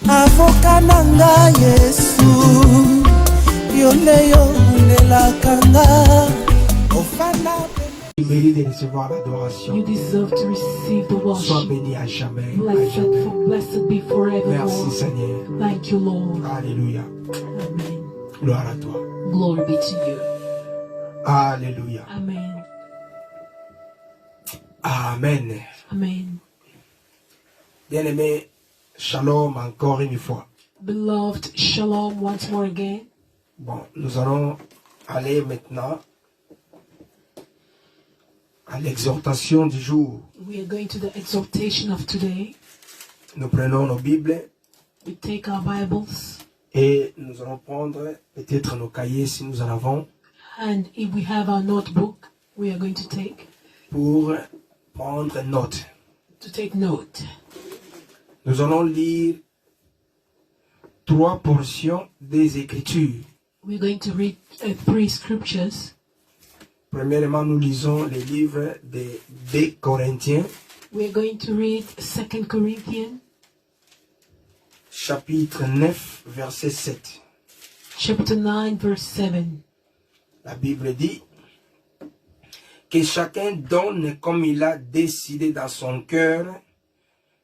avoka nanga Yesu yoleyo nelakanga ofana. Tu mérites de recevoir l'adoration. You deserve to receive the Sois worship. béni à jamais. Blessed be forevermore. Merci Seigneur. Thank you, Lord. Alléluia. Amen. Gloire à toi. Glory be to you. Alléluia. Amen. Amen. Amen. Bien-aimé, shalom encore une fois. Beloved, shalom once more again. Bon, nous allons aller maintenant à l'exhortation du jour. We are going to the exhortation of today. Nous prenons nos Bibles We take our Bibles, et nous allons prendre peut-être nos cahiers si nous en avons and if we have our notebook, we are going to take prendre note. note. Nous allons lire 3 portions des Écritures. We're going to read 3 scriptures. Premièrement, nous lisons les livres des Corinthiens, We're going to read 2 Corinthians chapitre 9, verset 7. chapter 9, verse 7. La Bible dit que chacun donne comme il a décidé dans son cœur,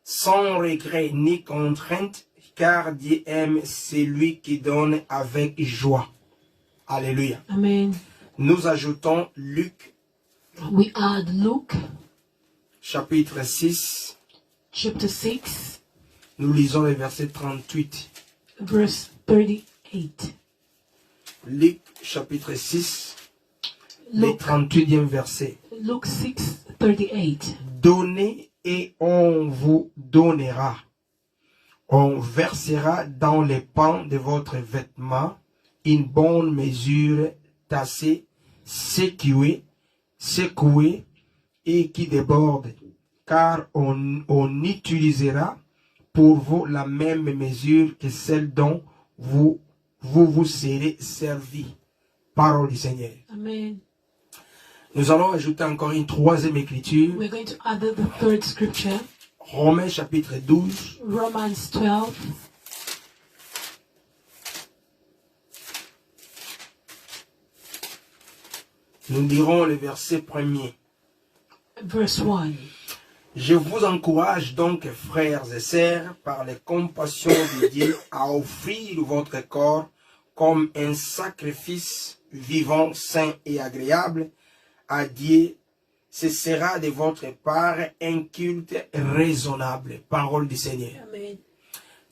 sans regret ni contrainte, car Dieu aime celui qui donne avec joie. Alléluia. Amen. Nous ajoutons Luc, We add Luke, chapitre 6. chapter 6, Nous lisons le verset 38. verse 38. Luc, chapitre 6, le Luke, 38e verset. Luke 6, 38. Donnez et on vous donnera. On versera dans les pans de votre vêtement une bonne mesure tassée, secouée et qui déborde, car on utilisera pour vous la même mesure que celle dont vous serez servi. Parole du Seigneur. Amen. Nous allons ajouter encore une 3e écriture. We're going to add the third scripture, Romains chapitre 12. Romans 12, Nous lirons le verset 1er. verse 1. Je vous encourage donc, frères et sœurs, par les compassions de Dieu, à offrir votre corps comme un sacrifice vivant, saint et agréable à Dieu. Ce sera de votre part un culte raisonnable. Parole du Seigneur. Amen.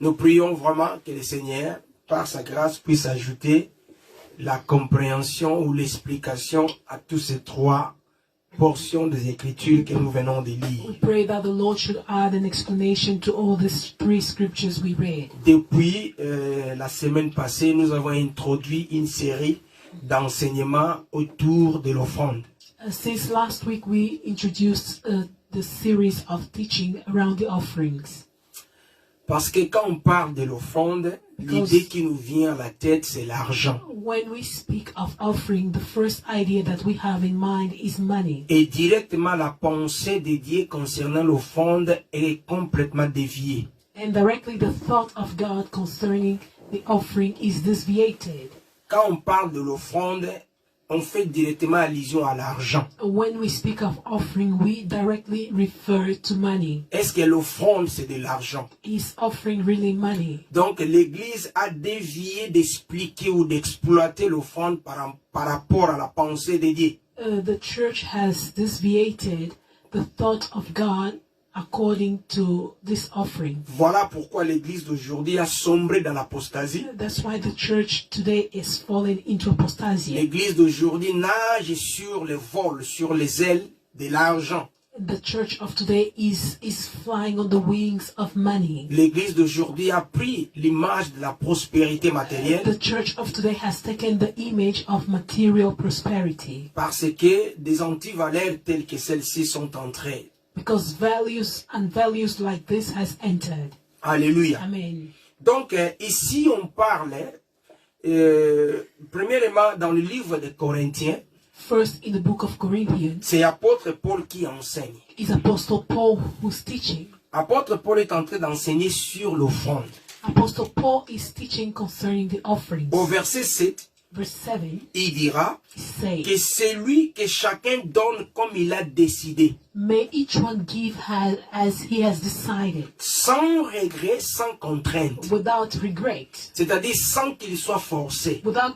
Nous prions vraiment que le Seigneur, par sa grâce, puisse ajouter la compréhension ou l'explication à tous ces 3 portions des Écritures que nous venons de lire. We pray that the Lord should add an explanation to all these 3 scriptures we read. Depuis la semaine passée, nous avons introduit une série d'enseignements autour de l'offrande. Since last week, we introduced the series of teaching around the offerings. Parce que quand on parle de l'offrande, l'idée qui nous vient à la tête, c'est l'argent. When we speak of offering, the first idea that we have in mind is money. Et directement, la pensée de Dieu concernant l'offrande est complètement déviée. And directly, the thought of God concerning the offering is disviated. Quand on parle de l'offrande, on fait directement allusion à l'argent. When we speak of offering, we directly refer to money. Est-ce que l'offrande, c'est de l'argent? Is offering really money? Donc, l'Église a dévié d'expliquer ou d'exploiter l'offrande par rapport à la pensée de Dieu. The church has disviated the thought of God according to this offering. Voilà pourquoi l'Église d'aujourd'hui a sombré dans l'apostasie. That's why the church today is falling into apostasy. L'Église d'aujourd'hui nage sur le vol, sur les ailes de l'argent. The church of today is flying on the wings of money. L'Église d'aujourd'hui a pris l'image de la prospérité matérielle The church of today has taken the image of material prosperity parce que des antivaleurs telles que celles-ci sont entrées. because values like this has entered. Alléluia. Amen. Donc ici on parle premièrement dans le livre des Corinthiens. First in the book of Corinthians, C'est l'apôtre Paul qui enseigne. is Apostle Paul who's teaching. Apôtre Paul est en train d'enseigner sur l'offrande. Apostle Paul is teaching concerning the offerings. Au verset 7, Verse 7, il dira he says, que c'est lui que chacun donne comme il a décidé, may each one give as he has decided, sans regret, sans contrainte, without regret, c'est-à-dire sans qu'il soit forcé. without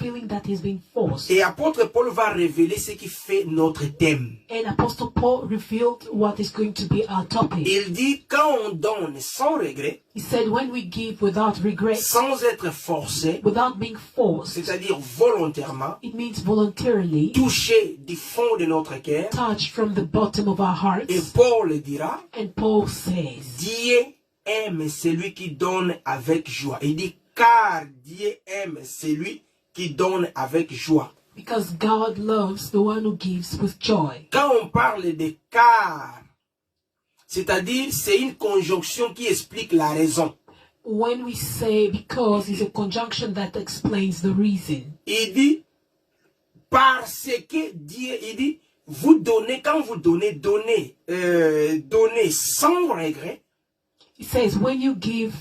feeling that he's being forced. Et apôtre Paul va révéler ce qui fait notre thème. And Apostle Paul revealed what is going to be our topic. Il dit quand on donne sans regret, He said, when we give without regret, sans être forcé, without being forced, c'est-à-dire volontairement, it means voluntarily, touché du fond de notre cœur. touched from the bottom of our hearts. Et Paul dira, And Paul says, Dieu aime celui qui donne avec joie. Il dit, car Dieu aime celui qui donne avec joie. because God loves the one who gives with joy. Quand on parle de car, c'est-à-dire c'est une conjonction qui explique la raison. When we say because, is a conjunction that explains the reason. Il dit, parce que Dieu, il dit, vous donnez, quand vous donnez, donnez sans regret. It says, when you give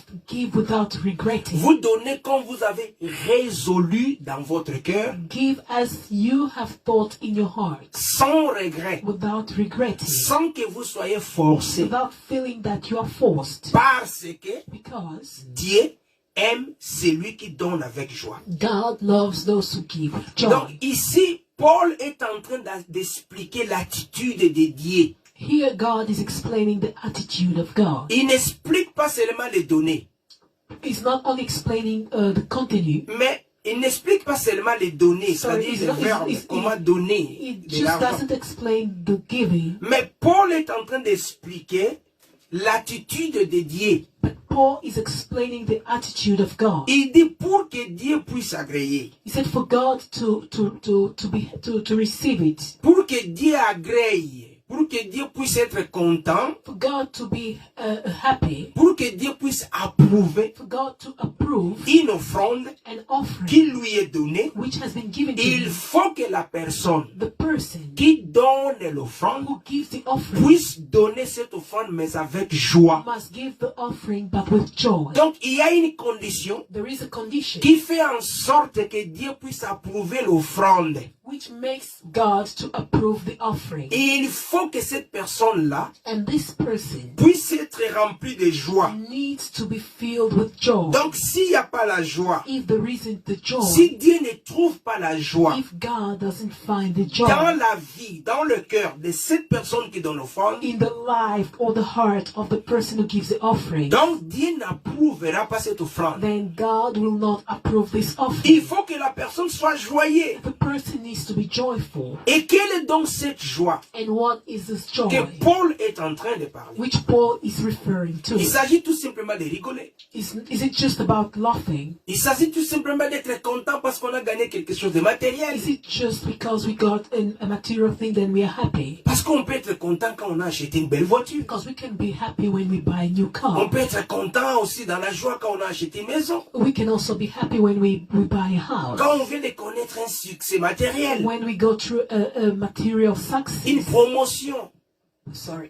without regretting. Vous donnez comme vous avez résolu dans votre cœur, Give as you have thought in your heart, sans regret, without regretting, sans que vous soyez forcé, without feeling that you are forced. parce que Because Dieu aime celui qui donne avec joie. God loves those who give with joy. Donc ici, Paul est en train d'expliquer l'attitude de Dieu. Here God is explaining the attitude of God. Il n'explique pas seulement les données, He's not only explaining the contenu, mais il n'explique pas seulement les données, Sorry, c'est-à-dire it's le not- verbe, it's- comment donner it de just l'argent. doesn't explain the giving. Mais Paul est en train d'expliquer l'attitude de Dieu. But Paul is explaining the attitude of God. Il dit pour que Dieu puisse agréer, He said for God to receive it, pour que Dieu agrée, pour que Dieu puisse être content, for God to be happy, pour que Dieu puisse approuver for God to approve une offrande an offering qui lui est donnée, which has been given to il him. faut que la personne The person qui donne l'offrande who gives the offering puisse donner cette offrande mais avec joie. must give the offering but with joy. Donc il y a une condition There is a condition qui fait en sorte que Dieu puisse approuver l'offrande. which makes God to approve the offering. Et il faut que cette personne-là And this person puisse être remplie de joie. needs to be filled with joy. Donc s'il n'y a pas la joie, If there isn't the joy, si Dieu ne trouve pas la joie if God doesn't find the joy dans la vie, dans le cœur de cette personne qui donne l'offrande, in the life or the heart of the person who gives the offering, donc Dieu n'approuvera pas cette offrande. then God will not approve this Il offering. faut que la personne soit joyeuse. The person needs to be joyful. Et quelle est donc cette joie And what is this que joy Paul est en train de parler? which Paul is referring to? Il s'agit tout simplement de rigoler. Is it just about laughing? Il s'agit tout simplement d'être content parce qu'on a gagné quelque chose de matériel. Is it just because we got a material thing then we are happy? Parce qu'on peut être content quand on a acheté une belle voiture. Because we can be happy when we buy a new On car. peut être content aussi dans la joie quand on a acheté une maison. We can also be happy when we buy a house. Quand on vient de connaître un succès matériel, When we go through a material une success, promotion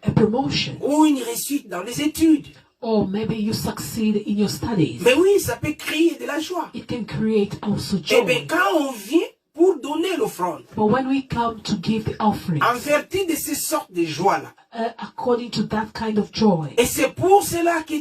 a promotion, ou une réussite dans les études. or maybe you succeed in your studies, Mais oui, ça peut créer de la joie. it can create also Eh bien, joy. quand on vient pour donner l'offrande, But when we come to give the offering, en vertu de ces sortes de joie-là, according to that kind of joy, et c'est pour cela que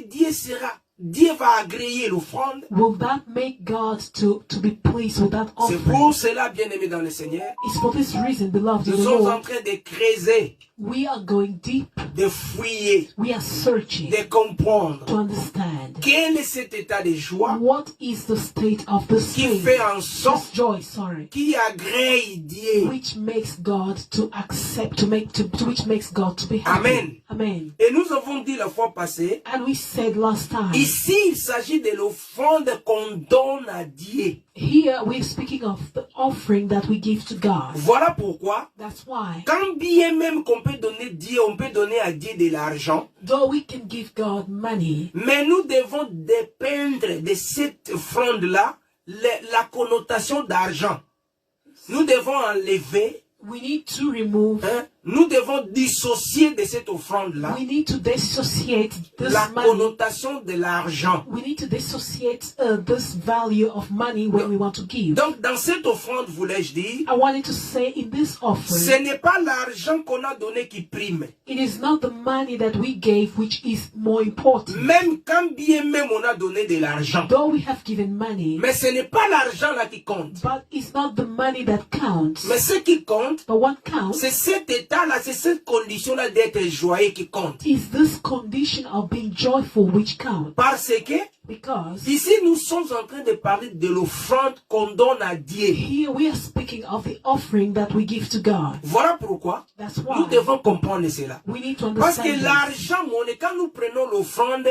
Dieu va agréer l'offrande. will that make God to be pleased with that C'est offering? pour cela, bien-aimés dans le Seigneur, It's for this reason, beloved in nous the sommes en Lord, train de creuser, we are going deep, de fouiller, we are searching de comprendre to understand quel est cet état de joie what is the state of the qui state, fait en sorte, this joy, sorry, qui agrée Dieu. which makes God to accept, which makes God to be happy. Amen. Amen. Et nous avons dit la fois passée, And we said last time, ici il s'agit de l'offrande qu'on donne à Dieu. here we're speaking of the offering that we give to God. Voilà pourquoi, That's why, quand bien même qu'on peut donner Dieu, on peut donner à Dieu de l'argent, though we can give God money, mais nous devons dépeindre de cette offrande-là la connotation d'argent. Nous devons enlever we need to remove nous devons dissocier de cette offrande-là We need to dissociate this la money. connotation de l'argent. We need to dissociate this value of money when we want to give. Donc, dans cette offrande, voulais-je dire, I wanted to say in this ce offering, n'est pas l'argent qu'on a donné qui prime. it is not the money that we gave which is more important. Même quand bien même on a donné de l'argent. Though we have given money, Mais ce n'est pas l'argent là qui compte. but it's not the money that counts. Mais ce qui compte, But what counts c'est cet état-là, c'est cette condition-là d'être joyeux qui compte. is this condition of being joyful which counts. Parce que Because ici, nous sommes en train de parler de l'offrande qu'on donne à Dieu. here we are speaking of the offering that we give to God. Voilà pourquoi That's nous why devons comprendre cela. we need to Parce que understand this. l'argent, quand nous prenons l'offrande,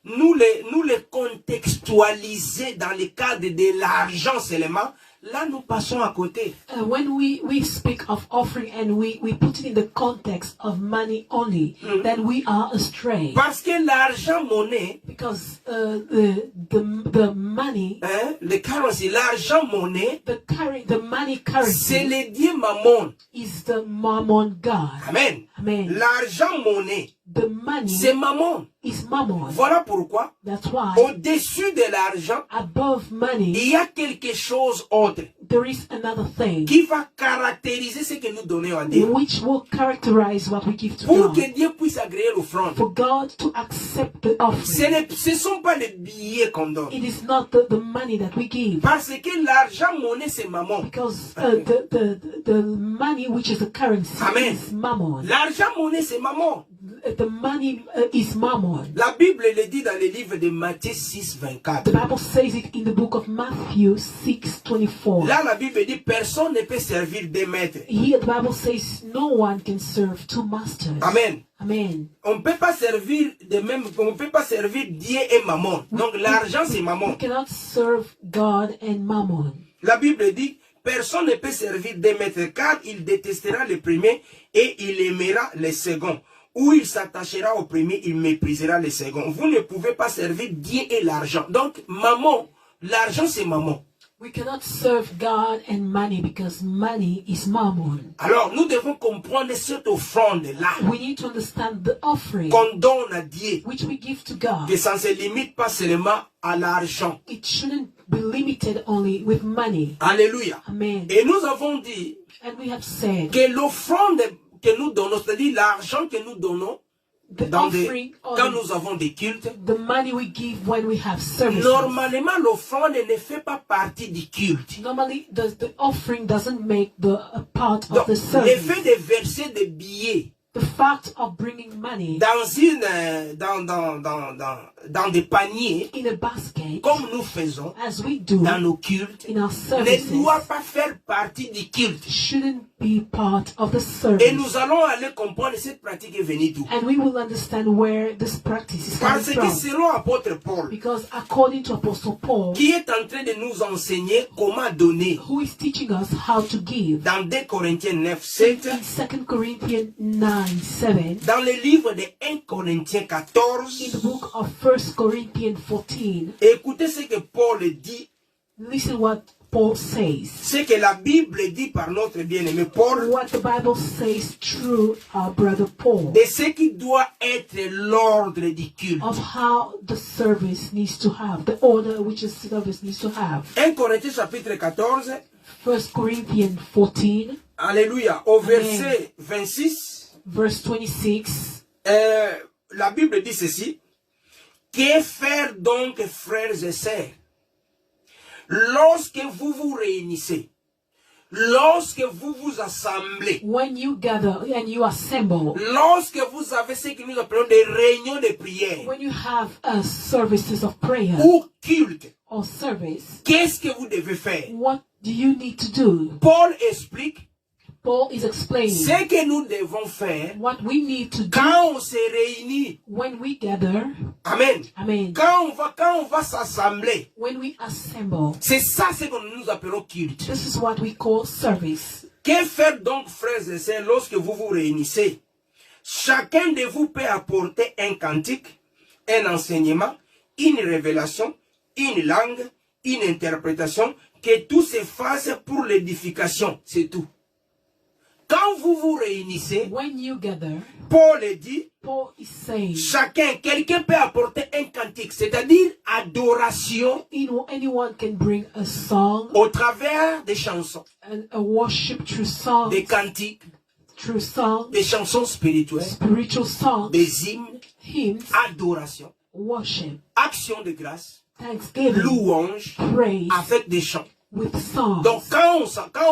nous les contextualiser dans le cadre de l'argent seulement, là nous passons à côté. When we speak of offering and we put it in the context of money only, then we are astray. Parce que l'argent monnaie, Because the money, hein, le currency, l'argent monnaie, the money c'est currency le Dieu mammon. is the mammon God. Amen. Amen. L'argent monnaie, The money c'est mammon. is mammon. Voilà pourquoi, That's why au-dessus de l'argent, above il money y a quelque chose autre there is another thing qui va caractériser ce que nous donnons à Dieu. which will characterize what we give to Pour God. que Dieu puisse agréer l'offrande. For God to accept the offering, Ce ne sont pas les billets qu'on donne. it is not the money that we give. Parce que l'argent monnaie, c'est mammon. Because the money which is the currency Amen. is mammon. L'argent monnaie, c'est mammon. The money is mammon. La Bible le dit dans le livre de Matthieu 6, 24. The Bible says it in the book of Matthew 6:24. Là, la Bible dit personne ne peut servir deux maîtres. Here the Bible says no one can serve two masters. Amen. Amen. On ne peut pas servir de même, on peut pas servir Dieu et mammon. Donc l'argent c'est We mammon. cannot serve God and mammon. La Bible dit personne ne peut servir deux maîtres car il détestera le premier et il aimera le second. Ou il s'attachera au premier, il méprisera le second. Vous ne pouvez pas servir Dieu et l'argent. Donc mammon, l'argent c'est mammon. We cannot serve God and money because money is mammon. Alors nous devons comprendre cette offrande-là We need to understand the offering qu'on donne à Dieu. which we give to God. Que ça ne se limite pas seulement à l'argent. It shouldn't be limited only with money. Alléluia. Amen. Et nous avons dit And we have said que l'offrande que nous donnons, c'est-à-dire l'argent que nous donnons the quand offering or nous avons des cultes, the money we give when we have services. normalement l'offrande ne fait pas partie du culte. Normally, the offering doesn't make a part Donc, of the le service. fait de verser des billets The fact of bringing money dans des paniers, in a basket, comme nous faisons as we do dans nos cultes, in our ne services, doit pas faire partie du culte. shouldn't be part of the Et service. nous allons aller comprendre cette pratique est venue d'où. And we will understand where this practice is coming Parce que from. selon apôtre Paul, Because according to Apostle Paul, qui est en train de nous enseigner comment donner, who is teaching us how to give, dans 2 Corinthiens 9, 7, in 2 Corinthians 9:7, dans le livre de 1 Corinthiens in the 14, book of 1 Corinthians 14, écoutez ce que Paul dit, listen what Paul says. ce que la Bible dit par notre bien-aimé Paul, What the Bible says through our brother Paul, de ce qui doit être l'ordre du culte. of how the service needs to have, the order which the service needs to have. 1 Corinthiens chapitre 14, 1 Corinthians 14, alléluia, au verset 26, verse 26, la Bible dit ceci, que faire donc frères et sœurs, lorsque vous vous réunissez, lorsque vous vous assemblez, when you gather and you assemble, lorsque vous avez ce que nous appelons des réunions de prière when you have services of prayer ou culte, or service, qu'est-ce que vous devez faire? what do you need to do? Paul explique Paul is explaining ce que nous devons faire what we need to do quand on se réunit. when we gather. Amen. Amen. Quand on va s'assembler, When we assemble, c'est ça ce que nous appelons culte. this is what we call service. Que faire donc, frères et sœurs, lorsque vous vous réunissez? Chacun de vous peut apporter un cantique, un enseignement, une révélation, une langue, une interprétation, que tout se fasse pour l'édification. C'est tout. quand vous vous réunissez, when you gather, Paul dit, Paul is saying, quelqu'un peut apporter un cantique, c'est-à-dire adoration anyone can bring a song, au travers des chansons, a worship through songs, des cantiques, through songs, des chansons spirituelles, spiritual songs, des hymnes, hymns, adoration, worship, action de grâce, thanksgiving, louange, praise, avec des chants. with songs. Donc quand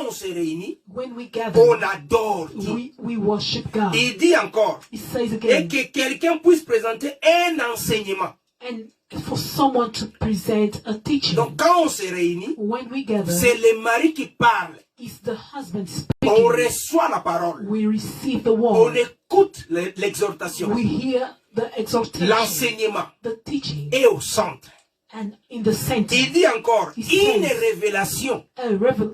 on se réunit, When we gather, on adore Dieu. we worship God. Il dit encore, He says et again, que quelqu'un puisse présenter un enseignement. and for someone to present a teaching. Donc quand on se réunit, When we gather, c'est le mari qui parle. it's the husband On speaking. reçoit la parole. We receive the On word. écoute l'exhortation, We hear the exhortation, l'enseignement the teaching, et au centre. and in the center, Il dit encore, He says, une révélation,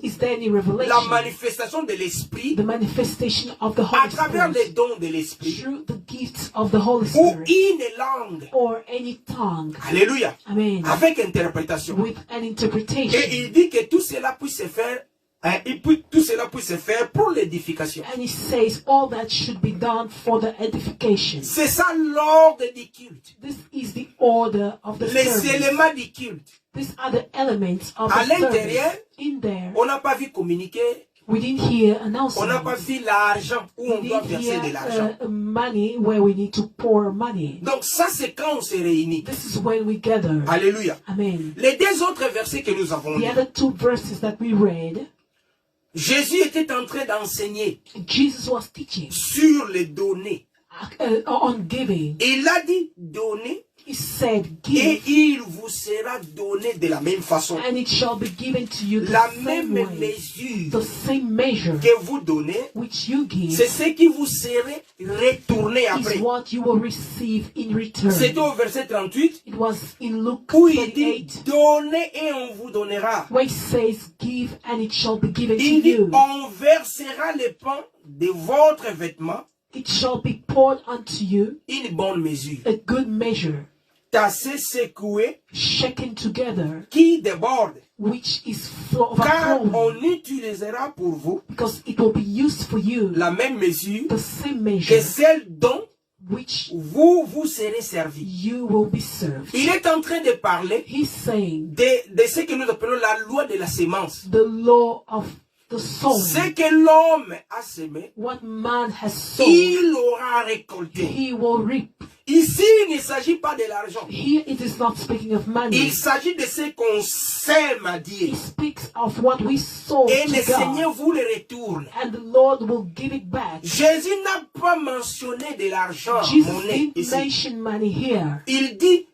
is there any la revelation? manifestation de l'esprit The manifestation of the à Holy travers les Spirit dons de l'esprit through the gifts of the Holy ou Spirit, une langue. or any tongue. Alléluia. Amen. Avec interprétation. With an Et interpretation. il dit que tout cela puisse se faire, tout cela puisse se faire pour l'édification. And he says all that should be done for the edification. C'est ça l'ordre du culte. This is the order of the Les service. éléments du culte. These are the elements of À the l'intérieur, service. In there, on n'a pas vu communiquer, we didn't hear on n'a pas announcements. vu l'argent où on We doit didn't verser de l'argent. hear money where we need to pour money. Donc ça c'est quand on se réunit. This is when we gather. Alléluia. Amen. Les deux autres versets que nous avons The lus. other two verses that we read, Jésus était en train d'enseigner Jesus was teaching sur les données. on giving. Il a dit donner He said, et give, il vous sera donné de la même façon. and it shall be given to you the La same même way. mesure The same measure que vous donnez, which you give c'est ce qui vous serait retourné après. is what you will receive in return. C'était au verset 38 It was in Luke où il dit 28 donnez et on vous donnera. where it says, give and it shall be given to Il dit you. on versera le pain de votre vêtement, It shall be poured unto you une bonne mesure, a good measure, tassée, secouée, shaken together, qui déborde, which is car overflowing, on utilisera pour vous because it will be used for you la même mesure the same que measure celle dont which vous serez servi. you will be served. Il est en train de parler He's saying de ce que nous appelons la loi de la sémence. the law of the soul. Ce que l'homme a semé, What man has sown, il aura récolté. he will reap. Ici, il ne s'agit pas de l'argent. Here it is not speaking of money. Il s'agit de ce qu'on sème à Dieu. He speaks of what we sow Et le to Seigneur God, vous le retourne. and the Lord will give it back. Jésus n'a pas mentionné de l'argent, Jesus monnaie, didn't ici. mention money here. Il dit,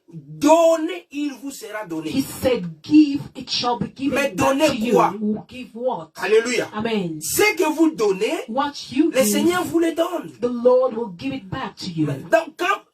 donnez, il vous sera He donné. said, give, it shall be given Mais back donnez to you. quoi? Give what? Alléluia. Amen. Ce que vous donnez, What you le give, Seigneur vous le donne. the Lord will give it back to you.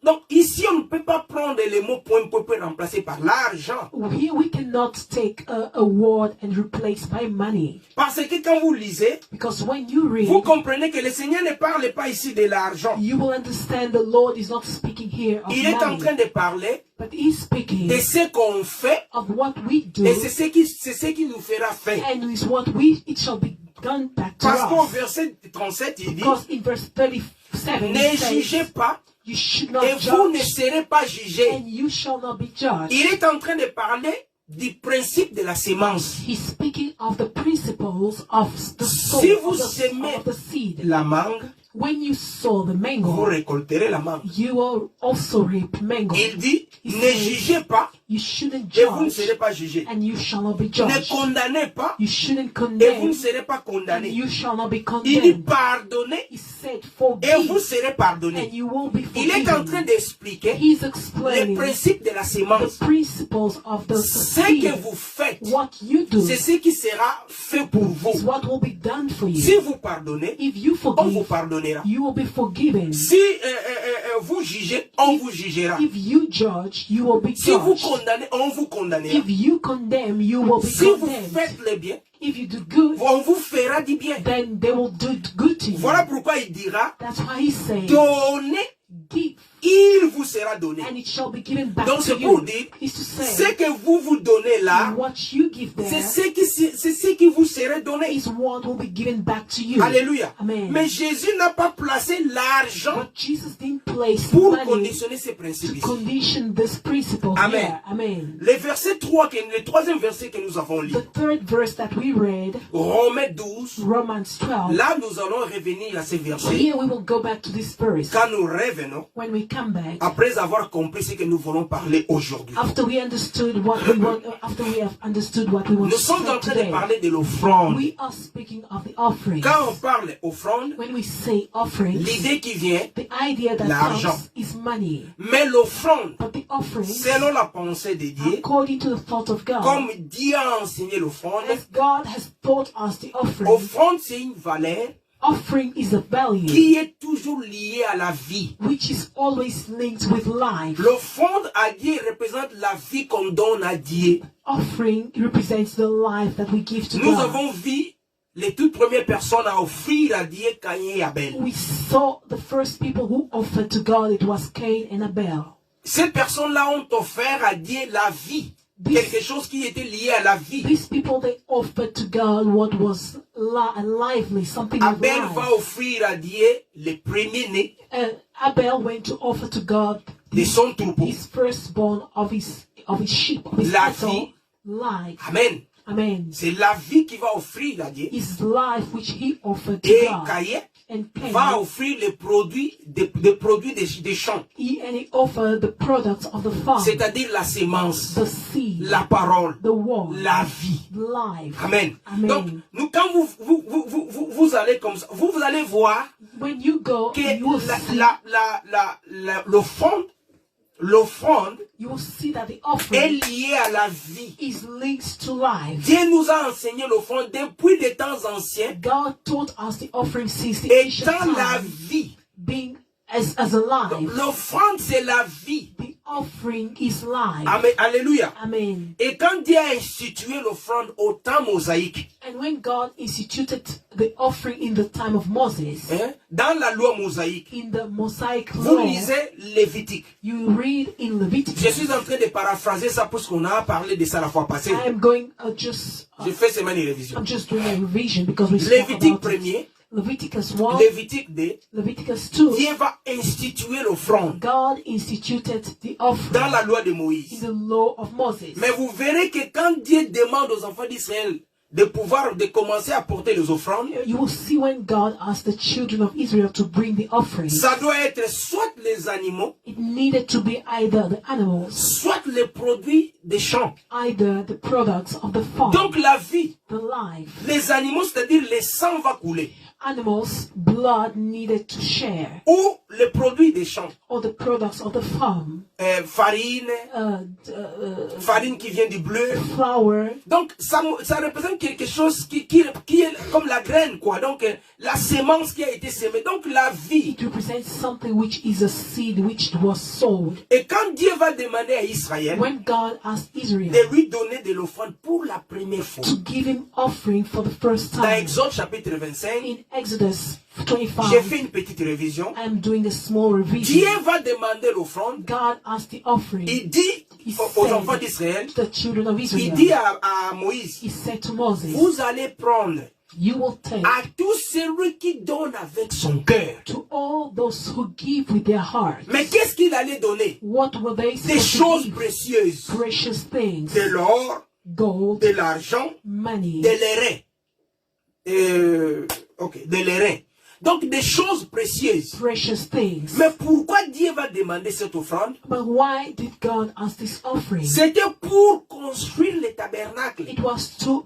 Donc ici, on ne peut pas prendre les mots point remplacer par l'argent. Here we cannot take a word and replace by money. Parce que quand vous lisez, Because when you read, vous comprenez que le Seigneur ne parle pas ici de l'argent. you will understand the Lord is not speaking here of Il est en money, train de parler but He's speaking de ce qu'on fait of what we do, et c'est ce qui nous fera faire. and is what it shall be done back to Parce qu'au us. verset 37, il dit, Because in verse 37, ne it jugez says, pas you should not et vous ne judge, serez pas jugés. and you shall not be judged. Il est en train de parler du principe de la sémence. He's speaking of the principles of the soul, Si vous of semez the seed. la mangue, When you sow the vous mango, récolterez la mangue. you will also reap mango. Il dit, He ne says, jugez pas you shouldn't et vous ne judge, serez pas jugés. and you shall not be Ne judged. condamnez pas You shouldn't et vous ne condemn, serez pas and condamnés. you shall not be Il dit, condemned. pardonnez He said, et forgive, vous serez pardonnés. and you will be Il est en train forgiven. d'expliquer He's le explaining principe de la the sémence. principles of the Ce que seed. vous faites, What you do c'est ce qui sera fait pour is vous. what will be done for Si you. vous pardonnez, If you on vous forgive, pardonnera. you will be forgiven. Si vous jugez, on vous jugera. If you judge, you will be Si vous judged. condamnez, on vous condamnera. If you condemn, you will be Si vous condemned. faites le bien, If you do good, on vous fera du bien. then they will do good to you. Voilà pourquoi il dira, That's why he says, donnez give, il vous sera donné. and it shall be given back Donc to c'est you. pour dire, Is to ce say, que vous donnez là, what you give c'est there ce qui vous sera donné. is what will be given back to you. Alléluia. Amen. Mais Jésus n'a pas placé l'argent But Jesus didn't place pour money conditionner ces principes to ici. condition this principle Amen. here. Amen. Le troisième verset que nous avons lu, The third verse that we read, Romains 12, Romans 12. là nous allons revenir à ces versets Here we will go back to this verse quand nous revenons, when we come back. après avoir compris ce que nous voulons parler aujourd'hui. After we understood what we want, after we have understood what we want Nous to sommes say en train de today, parler de l'offrande. we are speaking of the offering. Quand on parle offrande, When we say offerings, l'idée qui vient, the idea that l'argent. comes is money. mais l'offrande, But the offerings, selon la pensée de Dieu, according to the thought of God, comme Dieu a enseigné l'offrande, as God has taught us the offering, offrande c'est une valeur offering is a value qui est toujours liée à la vie. which is always linked with life. L'offrande à Dieu représente la vie qu'on donne à Dieu. Offering represents the life that we give to Nous God. avons vu les toutes premières personnes à offrir à Dieu Caïn et Abel. We saw the first people who offered to God, it was Cain and Abel. Ces personnes-là ont offert à Dieu la vie. Quelque chose qui était lié à la vie. These people, they offered to God what was lively, something with Abel life. va offrir à Dieu le premier-né Abel went to offer to God de son troupeau. his firstborn of his sheep, of his La cattle, vie. life. Amen. Amen. C'est la vie qui va offrir à Dieu. His life which he offered to Et God. Caïn And va Cain, offrir les produits des champs. and he offered the products of the farm, C'est-à-dire la sémence, the seed, la parole, the word, la vie. life. Amen. Amen. Donc, quand vous allez comme ça, vous allez voir When you go, que you will see, l'offrande you will see that the est offering liée à la vie. is linked to life. Dieu nous a enseigné l'offrande depuis des temps anciens, God taught us the offering since the ancient étant la time, vie. being as alive. L'offrande, c'est la vie. The offering is life. Amen. Alléluia. Amen. Et quand Dieu a institué l'offrande au temps mosaïque, And when God instituted the offering in the time of Moses, dans la loi mosaïque, in the Mosaic vous law, lisez Lévitique. you read in Je Leviticus. suis en train de paraphraser ça parce qu'on a parlé de ça la fois passée. I am going Je fais seulement une révision. I'm just doing a revision because we spoke Lévitique about it. 1er, Leviticus 1, Lévitique 2, Leviticus 2. Dieu va instituer l'offrande God instituted the dans offering la loi de in Moïse. the law of Moses. Mais vous verrez que quand Dieu demande aux enfants d'Israël de commencer à porter les offrandes, You will see when God asked the children of Israel to bring the offering, ça doit être soit les animaux, it needed to be either the animals, soit les produits des champs. either the products of the farm, Donc la vie, the life. les animaux, c'est-à-dire le sang va couler. Animals' blood needed to share, Ou les produits des champs. or the products of the farm, Farine, farine qui vient du bleu. flour. Donc ça représente quelque chose qui est comme la graine, quoi. Donc la sémence qui a été sémée. Donc la vie. It represents something which is a seed which was sowed. Et quand Dieu va demander à Israël When God asked Israel de lui donner de l'offrande pour la première fois, to give him offering for the first dans time, Exode chapitre 25, in Exodus j'ai 25, fait une petite révision. I am doing a small revision. Dieu va demander l'offrande. God asked the offering. Il dit He aux said enfants d'Israël, to the children of il Israel, dit à Moïse, he said to Moses, vous allez prendre you will take à tout celui qui donne avec son cœur. to all those who give with their heart. Mais qu'est-ce qu'il allait donner? What were they Des supposed to choses give? précieuses. Precious things, De l'or, gold, de l'argent, money, de l'airain. De l'airain. Donc des choses précieuses. precious things. Mais pourquoi Dieu va demander cette offrande? But why did God ask this offering? C'était pour construire le tabernacle. It was to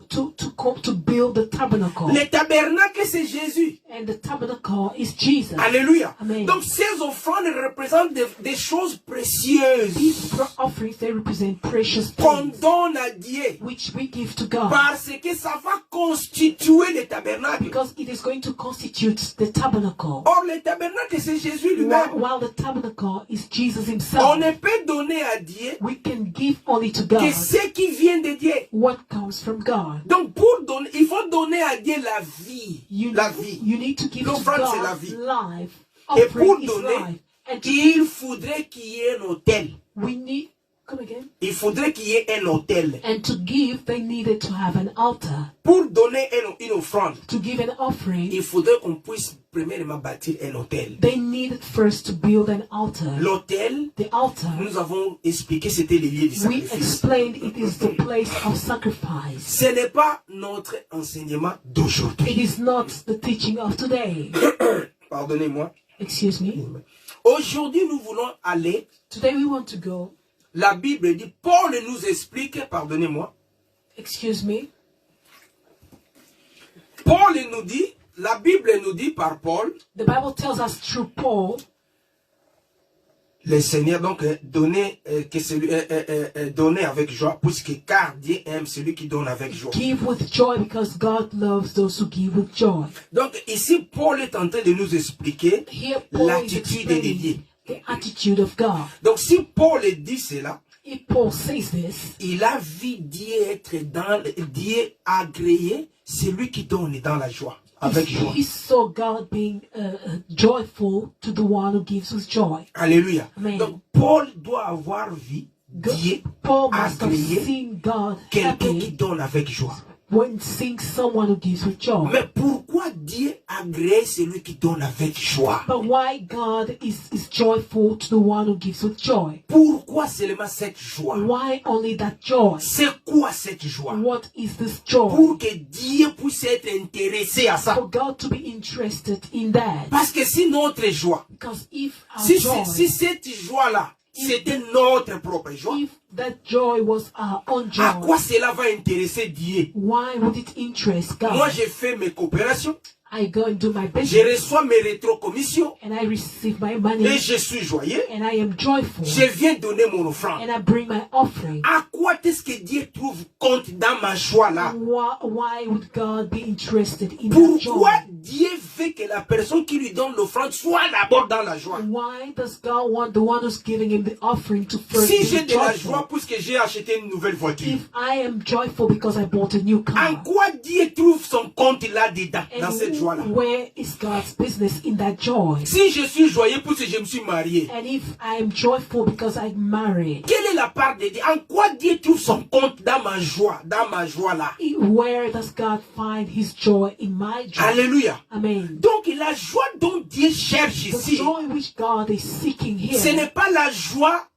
build the tabernacle. Le tabernacle, c'est Jésus. And the tabernacle is Jesus. Alléluia. Amen. Donc ces offrandes représentent des choses précieuses These offerings, they represent precious qu'on things donne à Dieu. which we give to God. Parce que ça va constituer le tabernacle. Because it is going to constitute the tabernacle. Or, le tabernacle, c'est Jésus lui-même. While the tabernacle is Jesus On himself, ne peut donner à Dieu we can give only to que God ce qui vient de Dieu. what comes from God. Donc, pour donner, il faut donner à Dieu la vie. La vie. You need to give to L'offrande, c'est la God vie. life. Et pour Offering is donner, life. Il faudrait qu'il y ait un autel. we need, come again? Il faudrait qu'il y ait un autel. And to give, they needed to have an altar. Pour donner une offrande, To give an offering, il faudrait qu'on puisse premièrement bâtir un autel. they needed first to build an altar. L'autel, The altar, nous avons expliqué, c'était les lieux du we sacrifice. explained it is the place of sacrifice. Ce n'est pas notre enseignement It d'aujourd'hui. is not the teaching of today. Pardonnez-moi. Excuse me. Aujourd'hui, nous voulons aller. Today we want to go. La Bible dit, Paul nous explique, pardonnez-moi. Excuse me. Paul nous dit, la Bible nous dit par Paul, The Bible tells us through Paul, le Seigneur donc donner donner avec joie, puisque car Dieu aime celui qui donne avec joie. give with joy because God loves those who give with joy. Donc ici, Paul est en train de nous expliquer Here Paul is l'attitude de Dieu. explaining the attitude of God. Donc si Paul dit cela, If Paul says this, il a vu Dieu être dans Dieu agréé, celui qui donne dans la joie, avec joie. he saw God being joyful to the one who gives with joy. Alléluia. Amen. Donc Paul doit avoir vu Dieu Paul must have agréé, seen God quelqu'un qui happy donne avec joie. when seeing someone who gives with joy. Mais pourquoi Dieu agrée celui qui donne avec joie? But why God is joyful to the one who gives with joy? Pourquoi seulement cette joie? Why only that joy? C'est quoi cette joie? What is this joy? Pour que Dieu puisse être intéressé à ça. For God to be interested in that. Parce que si notre joie, Because if our si joy, cette joie-là, c'était notre propre joie, if that joy was our own à quoi joy, cela va intéresser Dieu? why would it interest Moi, God? j'ai fait mes coopérations, I go and do my je business reçois mes rétrocommissions and I receive my et money je suis joyeux. and I am joyful Je viens donner mon offrande. and I bring my offering. À quoi est-ce que Dieu trouve compte dans ma joie là? Why would God be interested in that Pourquoi joy? Dieu veut que la personne qui lui donne l'offrande soit d'abord dans la joie? Why does God want the one who's giving him the offering to first Si be j'ai de la joyful? joie puisque j'ai acheté une nouvelle voiture, If I am joyful because I bought a new en car, quoi Dieu trouve son compte là-dedans, dans cette and joie-là? where is God's business in that joy? Si je suis joyeux puisque je me suis marié, And if I am joyful because I'm married, quelle est la part de Dieu? En quoi Dieu trouve son compte dans ma joie là? where does God find his joy in my joy? Alléluia. Amen. Donc la joie dont Dieu cherche The ici, joy which God is seeking ce here, n'est pas la joie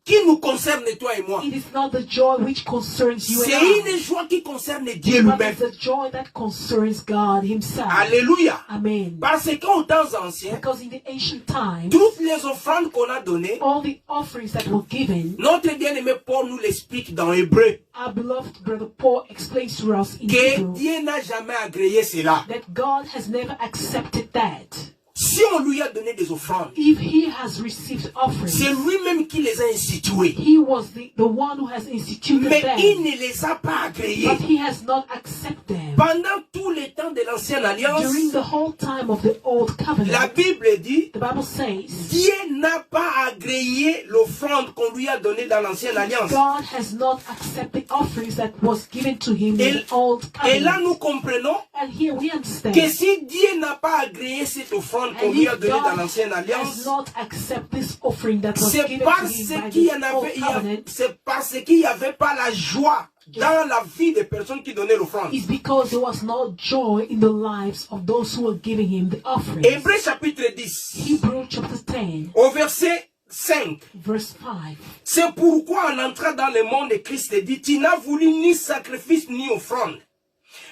qui nous concerne, toi et moi. it is not the joy which concerns you and C'est I, une joie qui concerne Dieu but lui-même. it's the joy that concerns God himself. Alléluia. Amen. Parce qu'en temps ancien, Because in the ancient times, toutes les offrandes qu'on a données, all the offerings that were given, notre bien-aimé Paul nous l'explique dans Hébreu, our beloved brother Paul explains to us in que Hebrew Dieu n'a jamais agréé cela. that God has never accepted that. Si on lui a donné des offrandes, If he has received offerings, c'est lui-même qui les a instituées. he was the one who has instituted Mais il them, ne les a pas agréées. but he has not accepted them. Pendant tout le temps de l'ancienne alliance, During the whole time of the old la covenant, Bible dit, the Bible says, Dieu n'a pas agréé l'offrande qu'on lui a donnée dans l'ancienne alliance. God has not accepted offerings that was given to him in Et, the old et là, nous covenant. comprenons And here we understand que si Dieu n'a pas agréé cette offrande qu'on and lui a if donnée dans God l'ancienne has alliance, not accepted this offering that was c'est given to parce him by qu'il y the en old avait, covenant, c'est parce qu'il n'y avait pas la joie dans la vie des personnes qui donnaient l'offrande. is because there was no joy in the lives of those who were giving him the offerings. Hébreux chapitre 10, Hebrews chapter 10, au verset 5. verse 5. C'est pourquoi en entrant dans le monde de Christ, dit, tu n'as voulu ni sacrifice ni offrande,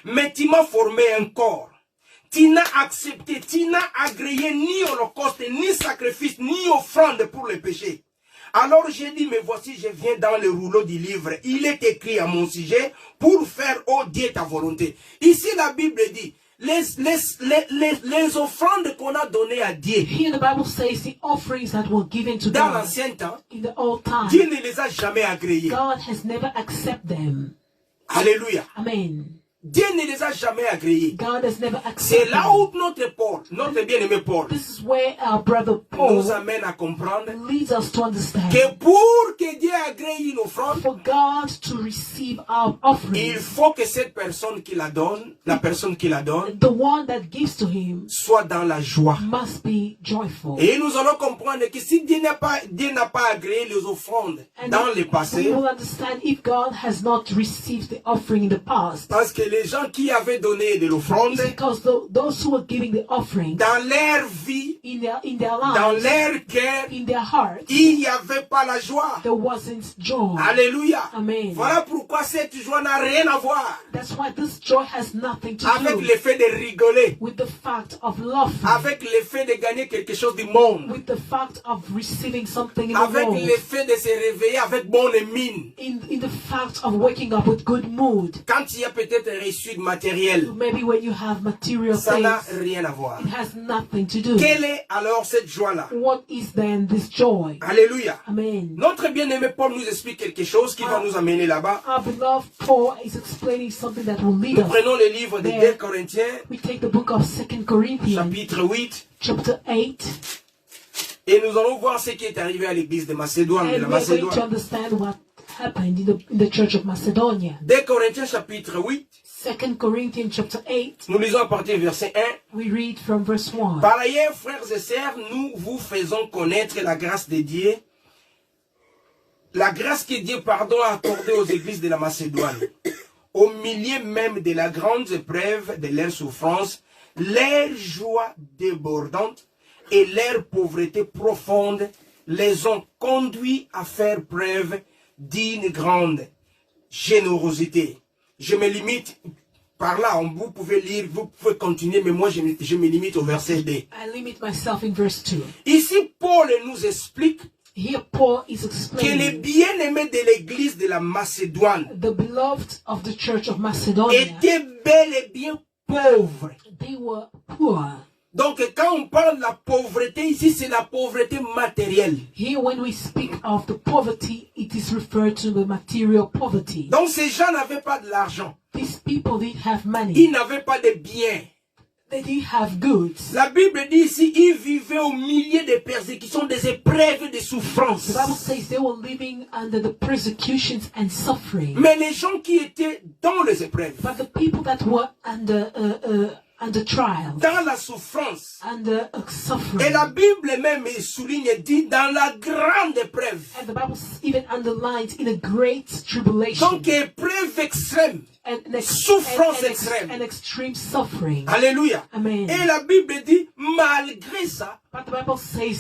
mais tu m'as formé un corps. Tu n'as accepté, tu n'as agréé ni holocauste, ni sacrifice, ni offrande pour le péché. Alors j'ai dit, mais voici, je viens dans le rouleau du livre. Il est écrit à mon sujet pour faire, oh Dieu, ta volonté. Ici, la Bible dit, les offrandes qu'on a données à Dieu Here the Bible says the offerings that were given to dans God l'ancien temps, in the old time, Dieu ne les a jamais agréées. God has never accepted them. Alléluia. Amen. Dieu ne les a jamais agréés. God has never C'est accepted là them. où notre Paul, notre bien-aimé Paul, This is where our brother Paul nous amène à comprendre leads us to understand que pour que Dieu agrée une offrande, for God to receive our il offering, faut que cette personne qui la donne, la personne qui la donne, the one that gives to him soit dans la joie. must be joyful. Et nous allons comprendre que si Dieu n'a pas agréé les offrandes And dans le we passé, will understand if God has not received the offering in the past. parce que les gens qui avaient donné de l'offrande, It's because those who were giving the offering dans leur vie, in their dans lives, leur cœur, in their hearts, il n'y avait pas la joie. there wasn't joy. Alléluia. Amen. Voilà pourquoi cette joie n'a rien à voir That's why this joy has nothing to avec do l'effet de rigoler, with the fact of laughing, avec l'effet de gagner quelque chose du monde, with the fact of receiving something in the avec world, l'effet de se réveiller avec bonne mine. in the fact of waking up with good mood. Quand il y a peut-être reçu de matériel, Maybe when you have material ça n'a things, rien à voir. it has nothing to do. Quelle est alors cette joie-là? What is then this joy? Alléluia. Amen. Notre bien-aimé Paul nous explique quelque chose qui va nous amener là-bas. Our beloved Paul is explaining something that will lead Nous us. prenons le livre de 2 Corinthiens, We take the book of 2 Corinthians, chapitre 8, chapter 8, et nous allons voir ce qui est arrivé à l'église de Macédoine, de la and we're going to Macédoine. understand what happened in the church of Macedonia. 2 Corinthiens, chapitre 8, 2 Corinthians chapter 8, nous lisons à partir du verset 1. we read from verse 1. Par ailleurs, frères et sœurs, nous vous faisons connaître la grâce de Dieu, la grâce que Dieu a accordée aux églises de la Macédoine. Au milieu même de la grande épreuve de leur souffrance, leur joie débordante et leur pauvreté profonde les ont conduits à faire preuve d'une grande générosité. Je me limite par là, vous pouvez lire, vous pouvez continuer, mais moi je me limite au verset 2. I limit myself in verse 2. Ici, Paul nous explique Here Paul is que les explaining bien-aimés de l'église de la Macédoine the beloved of the church of Macedonia, étaient bel et bien pauvres. they were poor. Donc quand on parle de la pauvreté ici, c'est la pauvreté matérielle. Here when we speak of the poverty, it is referred to the material poverty. Donc ces gens n'avaient pas de l'argent. These people didn't have money. Ils n'avaient pas de biens. They didn't have goods. La Bible dit ici, ils vivaient au milieu des persécutions, des épreuves, des souffrances. The Bible says they were living under the persecutions and suffering. Mais les gens qui étaient dans les épreuves, But the people that were under trial, dans la souffrance, under et suffering, la Bible même souligne et dit dans la grande épreuve. and the Bible even underlines in a great tribulation Donc épreuve extrême, and souffrance extrême. and extreme suffering. Alléluia. Amen. Et la Bible dit, malgré ça, But the Bible says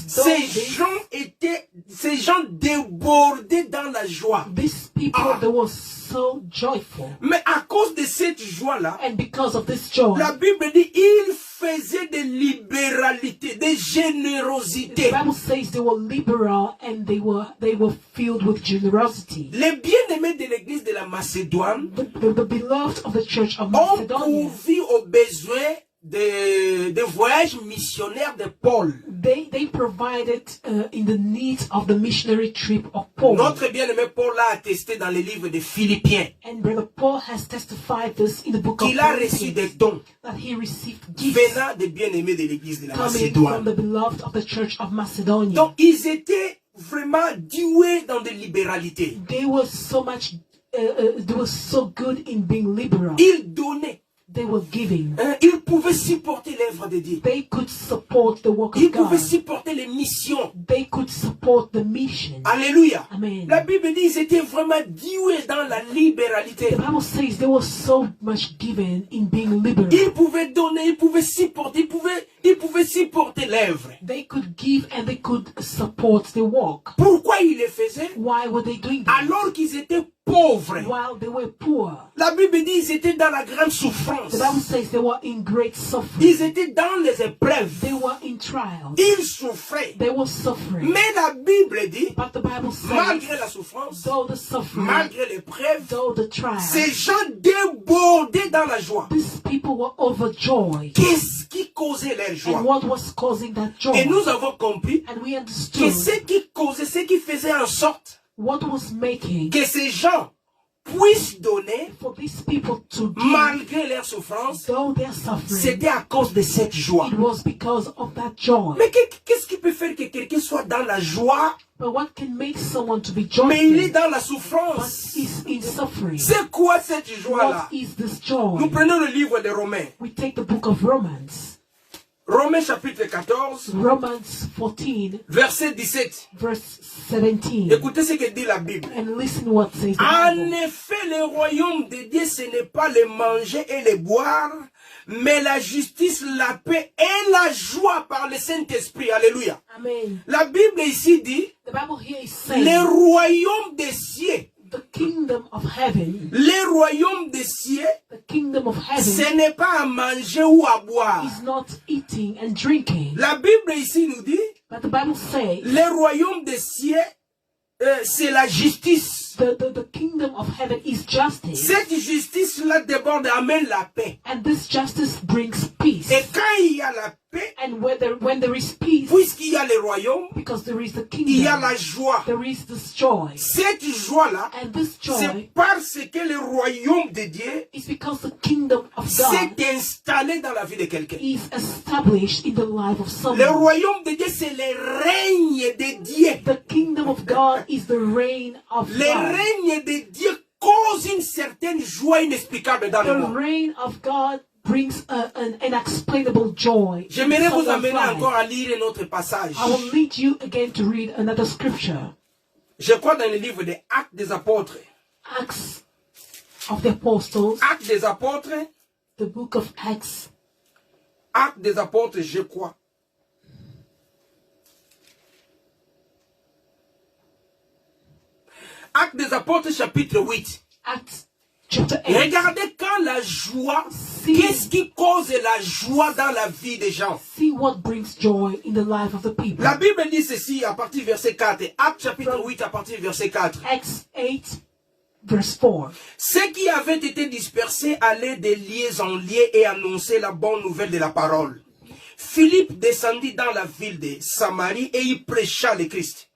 ces gens débordaient dans la joie. these people, they were so joyful. Mais à cause de cette joie-là, And because of this joy, la Bible dit, ils faisaient de libéralité, de générosité. the Bible says they were liberal and they were filled with generosity. Les bien-aimés de l'église de la Macédoine The beloved of the church of ont Macedonia, pourvu aux besoins des voyages missionnaires de Paul. they provided in the needs of the missionary trip of Paul. Notre bien-aimé Paul l'a attesté dans le livre de Philippiens, And Brother Paul has testified this in the book of qu'il a reçu des Philippians, dons that he received gifts venant des bien-aimés de l'église de la coming from Macédoine. the beloved of the church of Macedonia. Donc, ils étaient vraiment doués dans des libéralités. They were so much, they were so good in being liberal. Ils donnaient. They were giving. Ils pouvaient supporter l'œuvre de Dieu. They could support the work Ils of God. pouvaient supporter les missions. They could support the mission. Alléluia. Amen. La Bible dit qu'ils étaient vraiment doués dans la libéralité. The Bible says they were so much given in being liberal. Ils pouvaient donner, ils pouvaient supporter, ils pouvaient supporter l'œuvre. They could give and they could support the work. Pourquoi ils le faisaient? Why were they doing that? Alors qu'ils étaient pauvres. While they were poor. La Bible dit qu'ils étaient dans la grande souffrance. The Bible says they were in great suffering. Ils étaient dans les épreuves. They were in trials. Ils souffraient. They were suffering. Mais la Bible dit, But the Bible malgré la says, souffrance, though the suffering, malgré l'épreuve, though the trials, ces gens débordaient dans la joie. these people were overjoyed. Qu'est-ce qui causait leur joie? And what was causing that joy? Et nous avons compris And we que understood ce qui causait, ce qui faisait en sorte what was making que ces gens puissent donner For these people to give, malgré leur souffrance, though they're suffering, c'était à cause de cette joie. it was because of that joy. Mais qu'est-ce qui peut faire que quelqu'un soit dans la joie, But what can make someone to be mais il est joyful dans la but souffrance? is in suffering? C'est quoi cette joie-là? What is this Nous joy? prenons le livre de Romains. We take the book of Romans. Romains chapitre 14, Romans 14, verset 17. verse 17. Écoutez ce que dit la Bible. And listen what says the En Bible. effet, le royaume de Dieu, ce n'est pas le manger et le boire, mais la justice, la paix et la joie par le Saint-Esprit. Alléluia. Amen. La Bible ici dit, The Bible here is saying le royaume des cieux, the kingdom of heaven, le royaume des cieux, the kingdom of heaven ce n'est pas à manger ou à boire. is not eating and drinking. La Bible ici nous dit, But the Bible says le royaume des cieux, c'est la justice. the kingdom of heaven is justice. Cette justice-là déborde, amène la paix. And this justice brings peace. Et quand il y a la paix, And when there is peace, puisqu'il y a le royaume, because there is the il y a kingdom, la joie. there is this joy. Cette joie-là, And this joy c'est parce que le royaume de Dieu is because the kingdom of God s'est installé dans la vie de quelqu'un. is established in the life of Le someone. royaume de Dieu, c'est le règne de Dieu. The kingdom of God is the reign of Le God. règne de Dieu cause une certaine joie inexplicable dans le The monde. reign of God brings an inexplainable joy. J'aimerais in vous someone's amener life. encore à lire un autre passage. I will lead you again to read another scripture. Je crois dans le livre des Actes des Apôtres. Acts of the Apostles, Actes des Apôtres. the book of Acts, Actes des Apôtres, je crois. Actes des Apôtres, chapitre 8. Acts chapter 8. Regardez quand la joie, qu'est-ce qui cause la joie dans la vie des gens? See what brings joy in the life of the people. La Bible dit ceci à partir du verset 4. Actes chapitre 8 à partir du verset 4. Acts 8, verse 4. Ceux qui avaient été dispersés allaient de lieu en lieu et annonçaient la bonne nouvelle de la parole. Philippe descendit dans la ville de Samarie et y prêcha le Christ.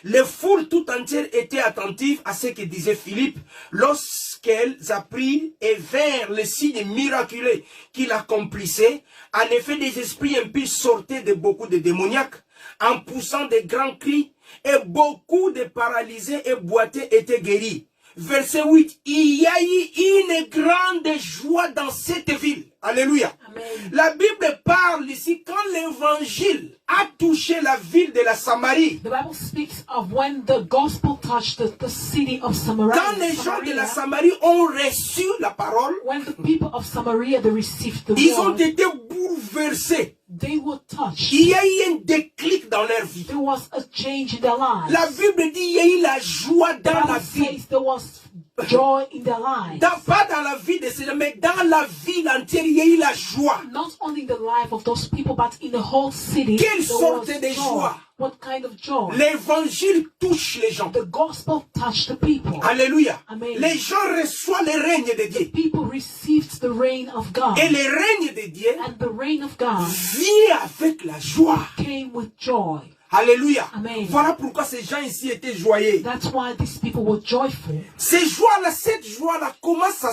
Les foules tout entières étaient attentives à ce que disait Philippe lorsqu'elles apprirent et vinrent les signes miraculeux qu'il accomplissait. En effet, des esprits impies sortaient de beaucoup de démoniaques en poussant de grands cris et beaucoup de paralysés et boiteux étaient guéris. Verset 8, il y a eu une grande joie dans cette ville. Alléluia. Amen. La Bible parle ici quand l'évangile a touché la ville de la Samarie. The Bible speaks of when the gospel touched the city of Samaria. Quand les gens de la Samarie ont reçu la parole, When the people of Samaria they received the ils ont word, été bouleversés. they were touched. Il y a eu un déclic dans leur vie. There was a change in their lives. La Bible dit il y a eu la joie The dans la Bible vie. says there was joy in their lives. Pas dans la vie de ces gens, mais dans la ville entière, il y a eu la joie. Not only in the life of those people, but in the whole city. Quelle there sorte was de joy. joie? What kind of joy? L'évangile touche les gens. The gospel touched the people. Alléluia. Amen. Les gens reçoivent le règne de Dieu. People received the reign of God. Et le règne de Dieu And the reign of God vient avec la joie. came with joy. Alléluia. Amen. Voilà pourquoi ces gens ici étaient joyeux. That's why these people were joyful. Ces joies-là, cette joie-là, comment ça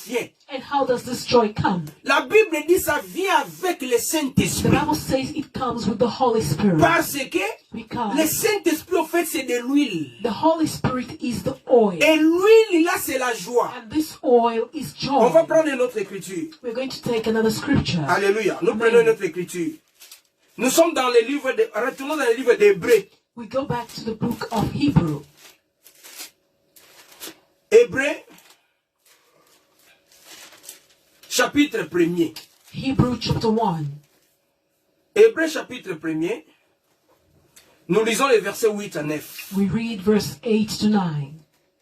vient? And how does this joy come? La Bible dit ça vient avec le The Saint-Esprit. Bible says it comes with the Holy Spirit. Parce que le Because Saint-Esprit, en fait, c'est de l'huile. the Holy Spirit is the oil. Et l'huile, là, c'est la joie. And this oil is On va joy. prendre une autre écriture. We're going to take another scripture. Alléluia. Nous Amen. prenons une autre écriture. Nous sommes dans le livre de... Retournons dans le livre d'Hébreux. We go back to the book of Hebrew. Hébreux, chapitre 1er. Hebrew chapter 1. Hébreux, chapitre 1er. Nous lisons les versets 8 à 9. We read verse 8 to 9.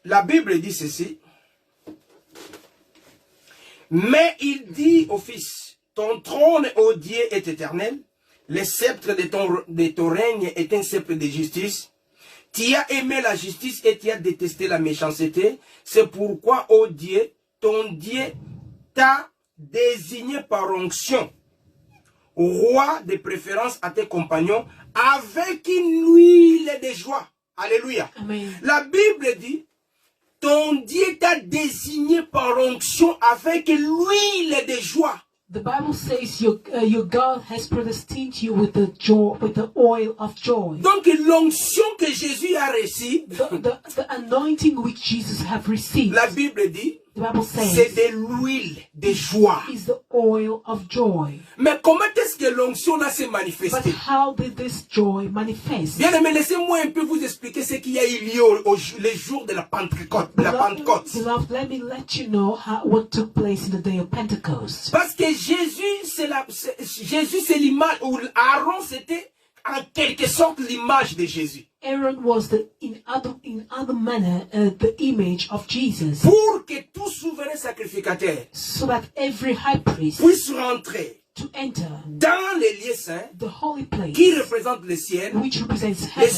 La Bible dit ceci. Mais il dit au Fils, ton trône, ô Dieu, est éternel. Le sceptre de ton règne est un sceptre de justice. Tu as aimé la justice et tu as détesté la méchanceté. C'est pourquoi, ô Dieu, ton Dieu t'a désigné par onction, roi de préférence à tes compagnons, avec une huile de joie. Alléluia. Amen. La Bible dit, ton Dieu t'a désigné par onction avec l'huile de joie. The Bible says your God has predestined you with the joy, with the oil of joy. Donc l'onction que Jésus a reçue, The anointing which Jesus have received, la Bible dit, the Bible c'est says, de l'huile de joie. is the oil of joy. Mais comment est-ce que l'onction là s'est But manifestée? how did this joy manifest? Bien aimé, laissez-moi un peu vous expliquer ce qu'il y a eu lieu les jours de la Pentecôte. Beloved, let me let you know what took place in the day of Pentecost. Parce que Jésus, c'est l'image, ou Aaron, c'était en quelque sorte l'image de Jésus. Aaron was in other manner the image of Jesus, Pour que tout souverain sacrificateur so that every high priest puisse rentrer to enter dans les lieux saints the holy place, qui représentent le ciel, which represents les heaven.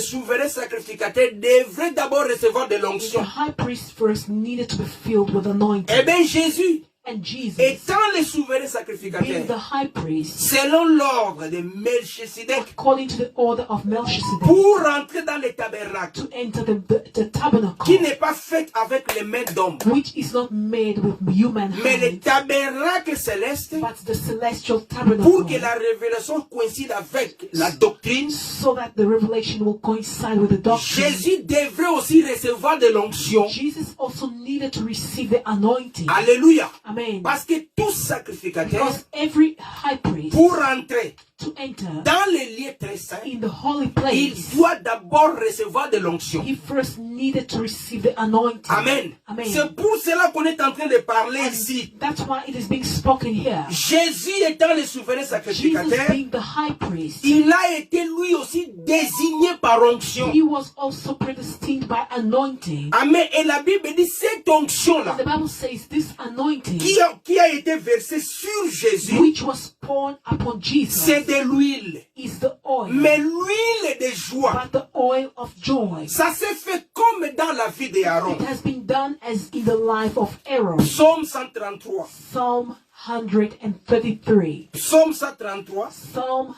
souverains sacrificateurs devraient d'abord recevoir de The l'onction. high priest first needed to be filled with anointing. Eh bien, Jésus, And Jesus, étant le souverain being sacrificateur, the high priest, selon l'ordre de Melchisedec, according to the order of Melchizedek, pour rentrer dans le tabernacle, to enter the tabernacle, qui n'est pas fait avec les mains d'homme, which is not made with human mais le hands, tabernacle céleste, but the celestial pour tabernacle, que la révélation coïncide avec la doctrine, so that the revelation will coincide with the doctrine. Jésus devrait aussi recevoir de l'onction. Jesus also needed to receive the anointing. Alléluia. Amen. Parce que tout sacrificateur, Because every high priest, pour rentrer to enter dans les lieux très saints, in the holy il place, doit d'abord recevoir de l'onction. he first needed to receive the anointing. Amen. Amen. C'est pour cela qu'on est en train de parler And ici. that's why it is being spoken here. Jésus étant le souverain Jesus sacrificateur, being the high priest, il a été lui aussi désigné par onction. he was also predestined by anointing. Amen. Et la Bible dit cette onction-là, The Bible says this anointing, qui a été versée sur Jésus, which was poured upon Jesus, c'est de l'huile. is the oil, Mais l'huile de joie, but the oil of joy. ça s'est fait comme dans la vie d'Aaron. It has been done as in the life of Aaron. Psaume 133. Psalm 133. Psaume 133. Psalm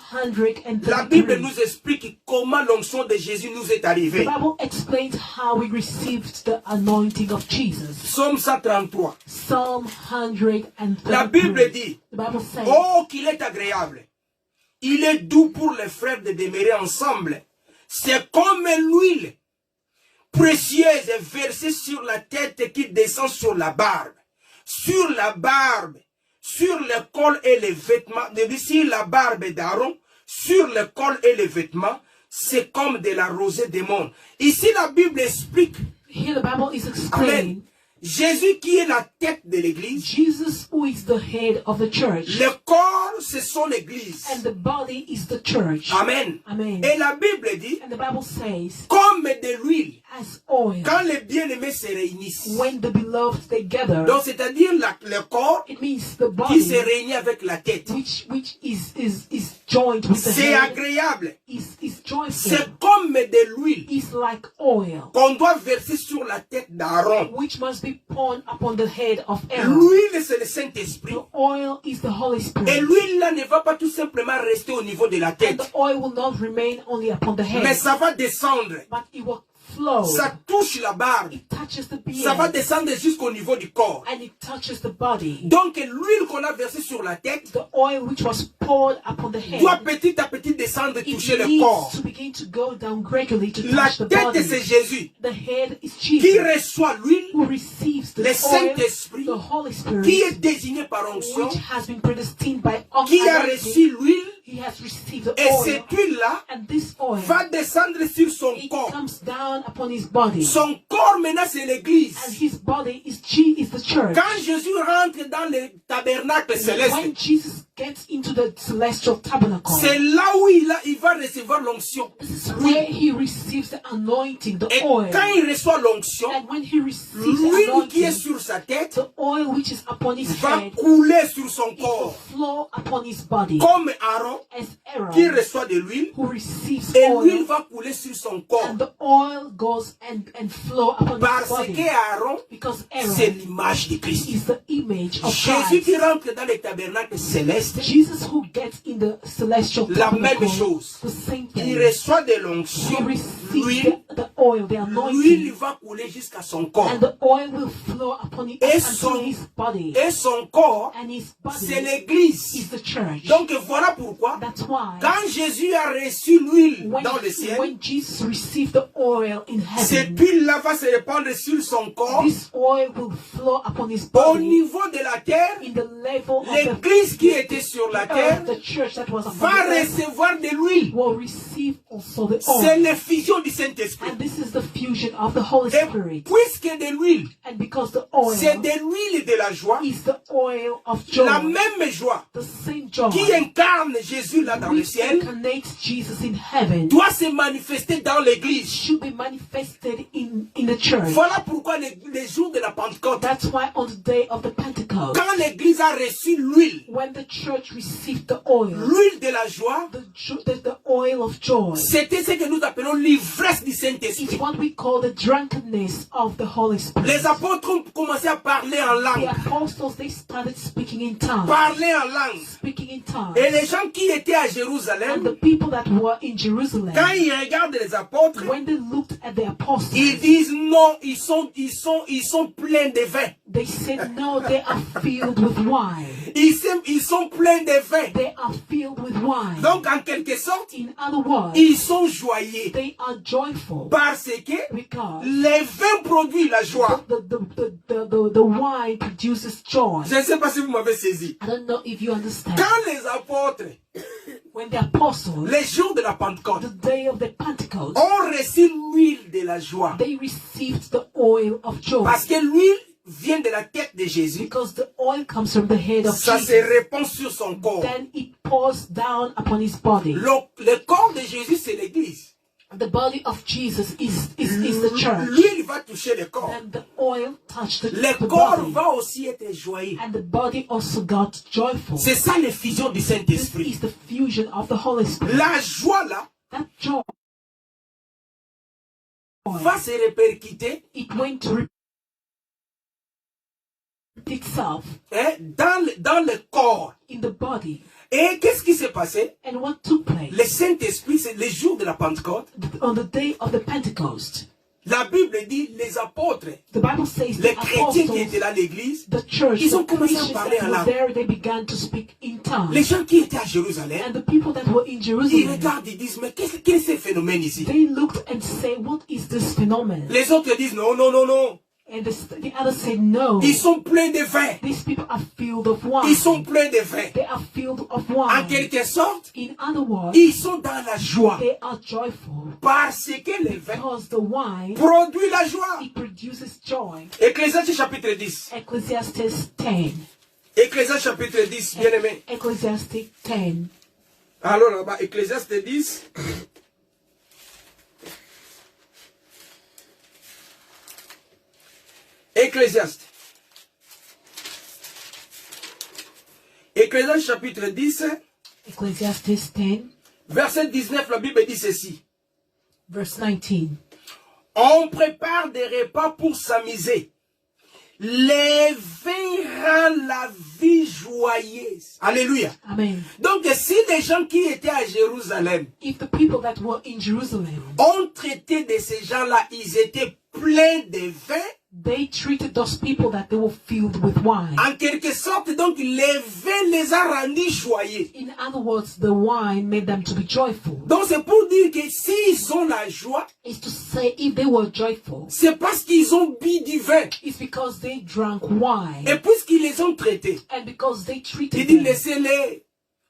La Bible 133. nous explique comment l'onction de Jésus nous est The arrivée. Bible explains how we received the anointing of Jesus. Psaume 133. Psalm La Bible 133. dit, The Bible says, oh, qu'il est agréable. Il est doux pour les frères de demeurer ensemble. C'est comme l'huile précieuse versée sur la tête qui descend sur la barbe. Sur la barbe, sur le col et les vêtements. Sur la barbe d'Aaron, sur le col et les vêtements, c'est comme de la rosée des mondes. Ici, la Bible explique. here the Bible is Amen. explaining Jésus qui est la tête de l'église. Jesus, who is the head of the church, Le corps, c'est son église. and the body is the church. Amen. Amen. Et la Bible dit, And the Bible says, comme de l'huile, as oil, quand les bien-aimés se réunissent. when the beloved they gather, Donc, c'est-à-dire le corps it means the qui se body, réunit avec la tête. which is joined with the C'est head, agréable. is joyful, C'est comme de l'huile is like oil, qu'on doit verser sur la tête d'Aaron. which must be poured upon the head of Aaron. L'huile, c'est le Saint-Esprit. The oil is the Holy Et Spirit. l'huile là ne va pas tout simplement rester au niveau de la And tête. the oil will not remain only upon the Mais head, ça va descendre. but it will flow. Ça touche la barbe. It touches the Ça va beard, descendre jusqu'au niveau du corps. and it touches the body. Donc l'huile qu'on a versée sur la tête The oil which was poured upon the head, doit petit à petit descendre et it toucher le needs corps. to begin to go down gradually to La touch the tête, c'est body. Jésus The head is qui Jesus, reçoit l'huile, who receives the le oil, Saint-Esprit, the Holy qui Spirit, est désigné par onction, which has been predestined by qui a anointing. reçu l'huile, He has received the et oil, cette huile-là and this oil, va descendre sur son it corps. comes down upon his body. Son corps maintenant c'est l'église. And his body is the church. Quand Jésus rentre dans le tabernacle When céleste, Jesus gets into the celestial tabernacle, c'est là où il va recevoir l'onction. this is where he receives the anointing, the Et oil. quand il reçoit l'onction, And when he receives the l'huile qui est anointing, sur sa tête the oil which is upon his va head, couler sur son it will corps. flow upon his body. Comme Aaron As Aaron, qui reçoit de l'huile, who receives et l'huile oil, va couler sur son corps. and the oil goes and flow upon his Parce body. que Aaron, Because c'est Aaron l'image de Christ. is the image of Jésus qui Christ. rentre dans le tabernacle céleste, Jesus who gets in the celestial la même tabernacle, chose. the same Il thing. reçoit de He l'onction, receives l'huile, the oil, the l'huile anointing, va couler jusqu'à son corps. and the oil will flow upon it Et until his body. Et son corps, And his c'est body l'église. is the church. Donc voilà pourquoi, That's why quand Jésus a reçu l'huile dans le ciel, when Jesus received the oil in cette heaven, huile-là va se répandre sur son corps. this oil will flow upon his Au body. niveau de la terre, In the level of l'église qui était sur la terre the church that was upon va the earth recevoir de l'huile. will receive also the C'est oil. l'effusion du Saint-Esprit. And this is the fusion of the Holy Et Spirit. puisque de l'huile, And because the oil c'est de l'huile de la joie, is the oil of joy, la même joie the same joy qui incarne Jésus là dans le which ciel, incarnates Jesus in heaven, doit se manifester dans l'église. should be manifested in the church. Voilà pourquoi les jours de la Pentecôte, That's why on the day of the Pentecost, quand l'église a reçu l'huile, when the church received the oil, l'huile de la joie, the oil of joy, c'était ce que nous appelons l'ivresse du Saint-Esprit. it's what we call the drunkenness of the Holy Spirit. Les apôtres ont commencé à parler en The langue, apostles, they started speaking in tongues. parler en langue. Speaking in tongues. Et les gens qui étaient à And Jérusalem, the people that were in Jerusalem, quand ils regardent les apôtres, when they looked at the apostles, ils disent non, ils sont pleins de vin. they said, no, they are filled with wine. Ils sont pleins de vin. They are filled with wine. Donc, en quelque sorte, In other words, ils sont joyeux. they are joyful Parce que because les vins produisent la joie. the wine produces joy. Je ne sais pas si vous m'avez saisi. I don't know if you understand. Quand les apôtres, When the apostles, les jours de la Pentecôte, the day of the Pentecost, ont reçu l'huile de la joie. they received the oil of joy. Parce que l'huile vient de la tête de Jésus. Because the oil comes from the head of Ça se Jesus. répand sur son corps. Then it pours down upon his body. Le corps de Jésus, c'est l'église. The body of Jesus is the church. L'huile va toucher le corps. And the oil touched the Le corps body. va aussi être joyeux. And the body also got joyful. C'est ça l'effusion du This Saint-Esprit. is the fusion of the Holy Spirit. La joie là That joy, va se répercuter it went to repeat itself dans le corps. in the body. Et qu'est-ce qui s'est passé? And what took place Le Saint-Esprit, c'est les jours de la Pentecôte. on the day of the Pentecost? La Bible dit les apôtres, The Bible says les the chrétiens qui apostles, étaient là à l'église, the church, ils ont the commencé à Christians parler that en were langue. there, they began to speak in tongues. Les gens qui étaient à Jérusalem, And the people that were in ils Jerusalem, regardent, ils disent, mais quel est ce phénomène ici? they looked and say, what is this phenomenon? Les autres disent, non, non, non, non. And the others said, no. Ils sont pleins de vin. These people are filled of wine. Ils sont pleins de vin. They are filled of En wine. quelque sorte, In other words, ils sont dans la joie. they are joyful Parce que le vin because the wine, produit la joie. it produces joy. Ecclésiaste chapitre 10. Ecclesiastes 10. Ecclésiaste chapitre 10, bien aimé. Ecclesiastes 10. Alors là-bas, Ecclésiaste 10. Ecclésiaste. Ecclésiaste chapitre 10, Ecclesiastes 10, verset 19, la Bible dit ceci. verse 19. On prépare des repas pour s'amuser. Les vins rendent la vie joyeuse. Alléluia. Amen. Donc si les gens qui étaient à Jérusalem If the people that were in Jerusalem, ont traité de ces gens-là, ils étaient pleins de vin, they treated those people that they were filled with wine. en quelque sorte, donc, les vins les a rendus joyeux. In other words, the wine made them to be joyful. Donc, c'est pour dire que s'ils ont la joie, It's to say if they were joyful, c'est parce qu'ils ont bu du vin. it's because they drank wine. Et puisqu'ils les ont traités, And because they il treated dit, them, laissez-les.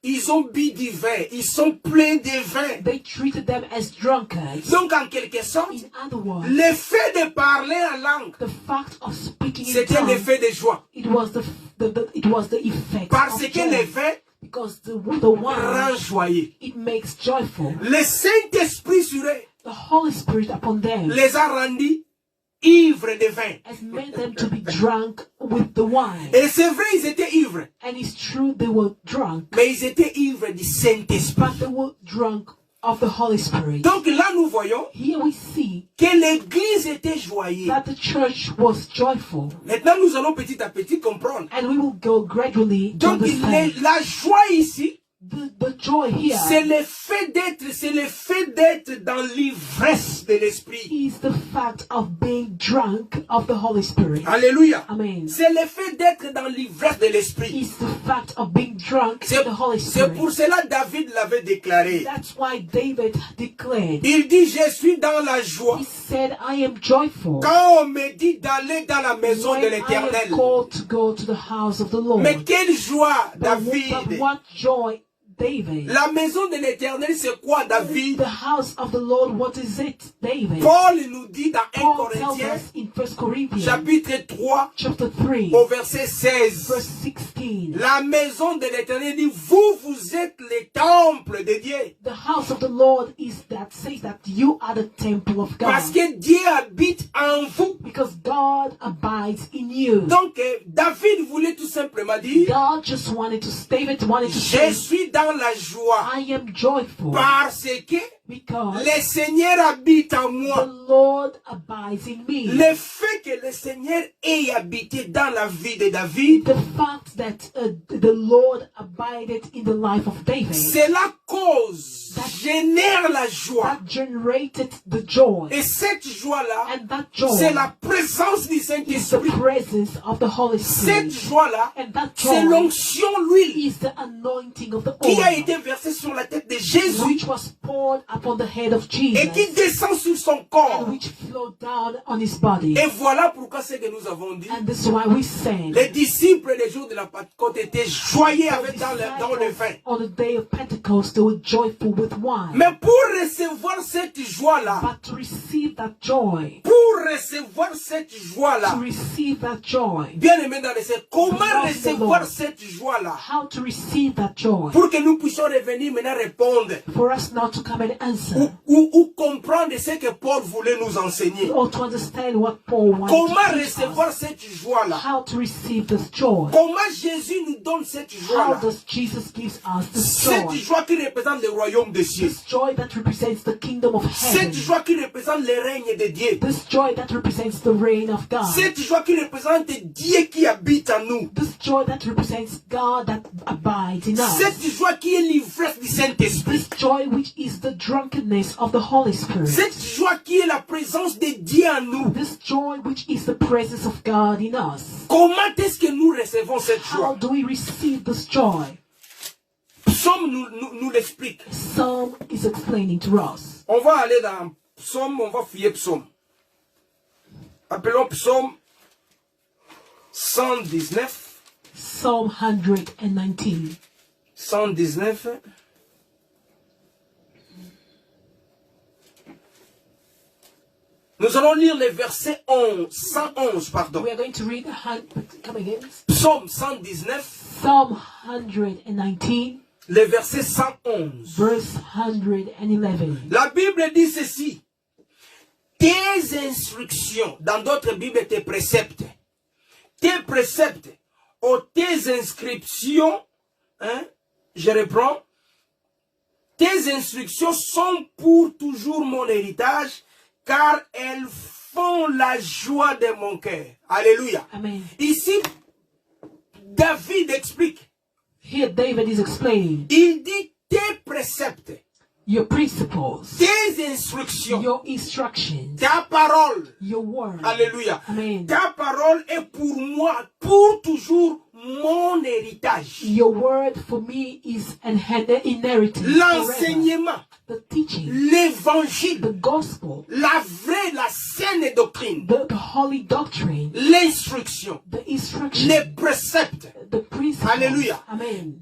Ils ont bu du vin. Ils sont pleins de vin. they treated them as drunkards. Donc, en quelque sorte, In other words, l'effet de parler en langue, the fact of speaking in c'était tongues, l'effet de joie. it was the effect Parce of que le joy. vin Because the wine, rend joyeux. it makes joyful. Le Saint-Esprit sur eux The Holy Spirit upon them les a rendus ivres de vin. has made them to be drunk with the wine. Et c'est vrai, ils étaient ivres. And it's true they were drunk, Mais ils étaient ivres du Saint-Esprit. but they were drunk of the Holy Spirit. Donc là, nous voyons Here we see que l'Église était joyeuse. that the church was joyful. Maintenant, nous allons petit à petit comprendre. And we will go gradually to Donc, understand. la joie ici, the joy here c'est le fait d'être dans l'ivresse de l'esprit. is the fact of being drunk of the Holy Spirit. Alléluia. Amen. C'est le fait d'être dans l'ivresse de l'esprit. Is the fact of being drunk C'est of the Holy c'est pour Spirit. cela David l'avait déclaré. That's why David declared, Il dit, je suis dans la joie. he said, I am joyful Quand on me dit d'aller dans la maison de when I l'Éternel. am called to go to the house of the Lord. Mais quelle joie, But David. what joy, David. La maison de l'Éternel, c'est quoi, David? The house of the Lord, what is it, David? Paul nous dit dans 1 Paul tells Corinthiens, us in 1 Corinthians chapitre 3, chapter 3, au verset 16. verse 16. La maison de l'Éternel dit, vous êtes les temples de Dieu. The house of the Lord is that says that you are the temple of God. Parce que Dieu habite en vous. Because God abides in you. Donc, David voulait tout simplement dire, God just wanted to, David wanted to je say, suis dans la joie. I am joyful Parce que because le Seigneur habite en the moi. Lord abides in me. Le fait que le Seigneur ait habité dans la vie de David, The fact that the Lord abided in the life of David, c'est la cause, génère la joie. that generated the joy. Et cette joie-là, And that joy c'est la présence du is the Saint-Esprit. presence of the Holy Cette Spirit. joie-là, And that c'est joy l'onction, l'huile, is the anointing of the qui a oil, été versée sur la tête de Jésus which was poured upon the head of et qui Jesus descend sur son corps. and which flowed down on his body. Et voilà pourquoi c'est que nous avons dit, And this is why we sang. les disciples les jours de la Pentecôte étaient joyeux The avec dans le vin. disciples on the day of Pentecost, they were joyful with wine. Mais pour recevoir cette joie-là, But to receive that joy, pour recevoir cette to joie-là, receive that joy, bien aimé dans le Seigneur, comment recevoir cette joie-là? how to receive that joy, Pour que nous puissions revenir maintenant répondre for us not to come and answer, ou comprendre ce que Paul voulait nous enseigner. or to understand what Paul wanted Comment to teach recevoir us, cette joie-là? how to receive this joy. Comment Jésus nous donne cette How joie-là? does Jesus give us this Cette joy? joie qui représente le royaume des cieux. This joy that represents the kingdom of Cette heaven. joie qui représente le règne de Dieu. This joy that represents the reign of God. Cette joie qui représente Dieu qui habite en nous. This joy that represents God that abides in Cette us. joie qui est l'ivresse du Saint-Esprit. This joy which is the drunkenness of the Holy Spirit. Cette joie qui est la présence de Dieu en nous. This joy which is the presence of God in us. Comment est-ce que nous recevons cette How joie? do we receive this joy? Psaume nous l'explique. Psalm is explaining to us. On va aller dans Psaume, on va fouiller Psaume. Appelons Psaume 119. Psalm 119. 119. Nous allons lire le verset 111, pardon. We are going to read come again. Psaume 119, Psalm 119, le verset 111. verse 111. La Bible dit ceci. Tes instructions, dans d'autres Bibles, tes préceptes, ou tes inscriptions, hein, je reprends, tes instructions sont pour toujours mon héritage, car elles font la joie de mon cœur. Alléluia. Amen. Ici, David explique. Here David is explaining Il dit tes préceptes, your principles, tes instructions, your instructions, ta parole. your word. Alléluia. Amen. Ta parole est pour moi, pour toujours, mon héritage. Your word for me is an inheritance forever. L'enseignement, The teaching, l'évangile, the gospel, la vraie, la saine doctrine, the holy doctrine, l'instruction, the instruction, les préceptes. the principles. Alléluia. Amen.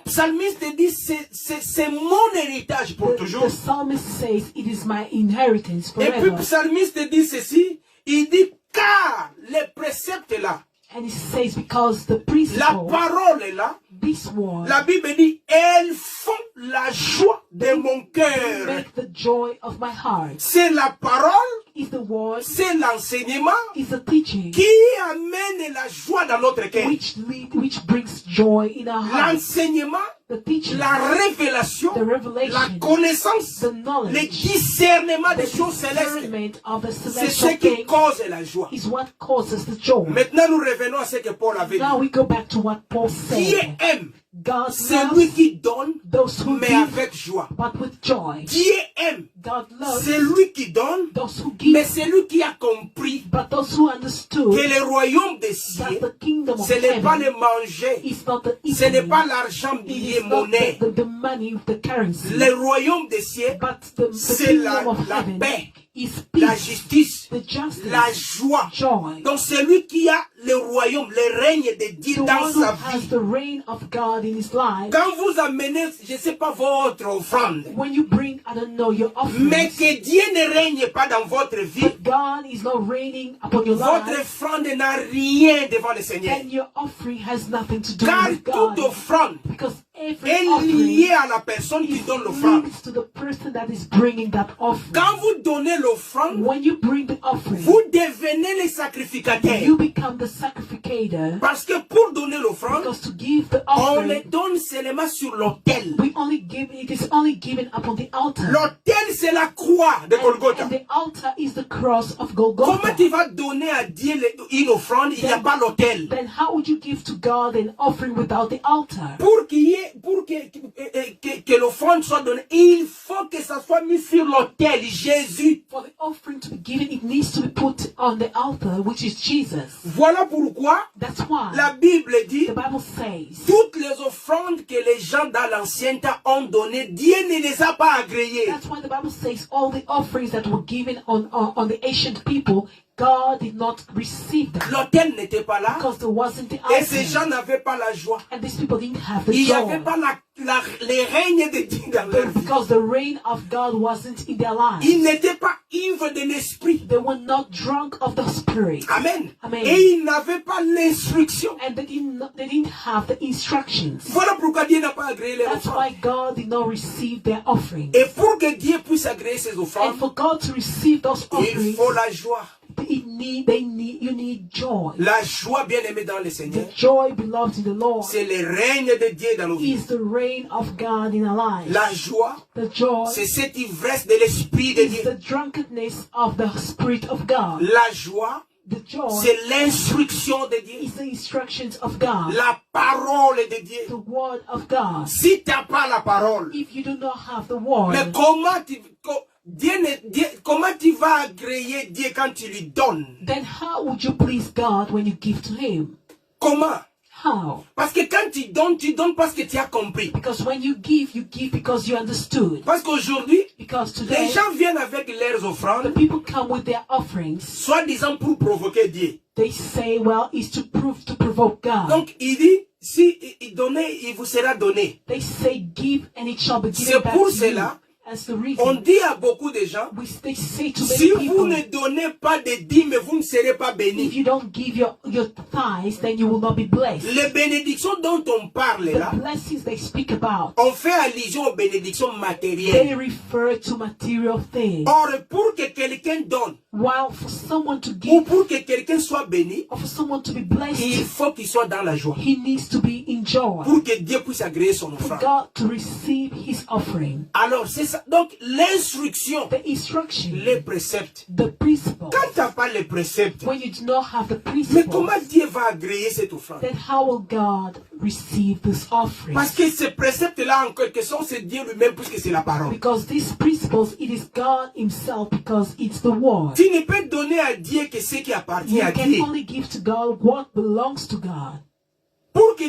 Psalmiste dit, c'est mon héritage pour toujours. The psalmist says, it is my inheritance Et puis forever. psalmiste dit ceci, il dit, car les préceptes là, And he says, because the la principle, parole est là, this word, la Bible dit, elles font la joie de mon cœur. make the joy of my heart. C'est la parole, Is the word, c'est l'enseignement is the teaching, qui amène la joie dans notre cœur. which brings joy in our hearts. L'enseignement, The teaching, la révélation, the revelation, la connaissance, the le knowledge, discernement the des choses célestes, discernment of the c'est ce celestial qui things cause la joie. is what causes the joy. Maintenant, nous revenons à ce que Paul avait Now dit. we go back to what Paul Dieu said. aime God celui loves qui donne, those who mais give, avec joie. but with joy. Dieu aime God loves celui qui donne, those who mais give, celui qui a compris but those who que understood le royaume des that cieux, the kingdom of ce n'est pas heaven le manger, is not the ce n'est eating, pas l'argent, it billet, is not monnaie. the money, the currency, Le royaume des cieux, but the c'est kingdom of la heaven paix, is la peace, justice, the justice, la joie. joy. Donc celui qui a le royaume, le règne de Dieu The dans one who sa has vie, the reign of God in his life, quand vous amenez, je ne sais pas, votre offrande, when you bring, I don't know, your mais offerings, que Dieu ne règne pas dans votre vie, but God is not reigning upon your votre life, offrande n'a rien devant le Seigneur. then your offering has nothing to do Car with toute God. offrande Because every est offering liée à la personne qui is donne l'offrande. linked to the person that is bringing that offering. Quand vous donnez l'offrande, When you bring the offering, vous devenez les sacrificateurs. you become the sacrificator. Parce que pour donner l'offrande, Because to give the on le offering, donne seulement sur l'autel. we only give it is only given upon the altar. L'autel, c'est la croix de Golgotha. And the altar is the cross of Comment Golgotha. tu vas donner à Dieu une offrande, il n'y a pas l'autel. Then how would you give to God an offering without the altar? Pour que l'offrande soit donnée, il faut que ça soit mis sur l'autel, Jésus. For the offering to be given, it needs to be put on the altar, which is Jesus. Voilà pourquoi That's why la Bible dit, the Bible says toutes les offrandes que les gens dans l'ancien temps ont données, Dieu ne les a pas agréées. that's why the Bible says all the offerings that were given on the ancient people, God did not receive them L'autel n'était pas là because there wasn't the et ces gens altar, n'avaient pas la joie. and these people didn't have the Il n'y avait joy pas les règnes de Dieu dans leur vie. because the reign of God wasn't in their lives. Ils n'étaient pas ivres de l'esprit. They were not drunk of the Spirit. Amen. Amen. Et ils n'avaient pas l'instruction. And they didn't have the instructions. Voilà pourquoi Dieu n'a pas agréé les That's offrandes. why God did not receive their offering. Et pour que Dieu puisse agréer ses And offrandes, for God to receive those il offerings, faut la joie. you need joy. La joie bien aimée dans le Seigneur, The joy beloved in the Lord c'est le règne de Dieu dans nos vies. is the reign of God in our lives. La joie, The joy c'est cette ivresse de l'Esprit de is Dieu. the drunkenness of the Spirit of God. La joie, The joy c'est l'instruction de Dieu. is the instructions of God, La parole de the Dieu. word of God. Si tu n'as pas la parole, If you do not have the mais word, comment tu vas agréer Dieu quand tu lui donnes? then how would you please God when you give to Him? Comment? How? Parce que quand tu donnes parce que tu as compris. Because when you give because you understood. Parce qu'aujourd'hui, Because les today, gens viennent avec leurs the offrandes, people come with their offerings. soi-disant pour provoquer Dieu. They say, well, it's to provoke God. Donc, il dit, si il donnait, il vous sera donné. They say, give and it shall be given C'est back pour to cela, you. As the on reason, dit à beaucoup de gens, they say to si many vous people, ne donnez pas de dîmes, vous ne serez pas if bénis. you don't give your tithes, then you will not be blessed. Les bénédictions dont on parle là, The blessings they speak about, on fait allusion aux bénédictions they matérielles. refer to material things. Or, pour que quelqu'un donne, While for someone to ou give, pour que quelqu'un soit béni, or for someone to be il blessed, faut qu'il soit dans la joie. he needs to be in joy. Pour que Dieu puisse agréer son For offrande. God to receive his offering. Alors, c'est ça. Donc, l'instruction, The instruction, les préceptes. the principle. Quand tu n'as pas les préceptes, When you do not have the mais principle, comment Dieu va agréer cette offrande? then how will God receive this offering? Parce que ces préceptes-là, en quelque sorte, c'est Dieu lui-même, puisque c'est la parole. Because these principles, it is God himself, because it's the word. Tu ne peux donner à Dieu que ce qui appartient You à can Dieu. only give to God what belongs to God. Pour que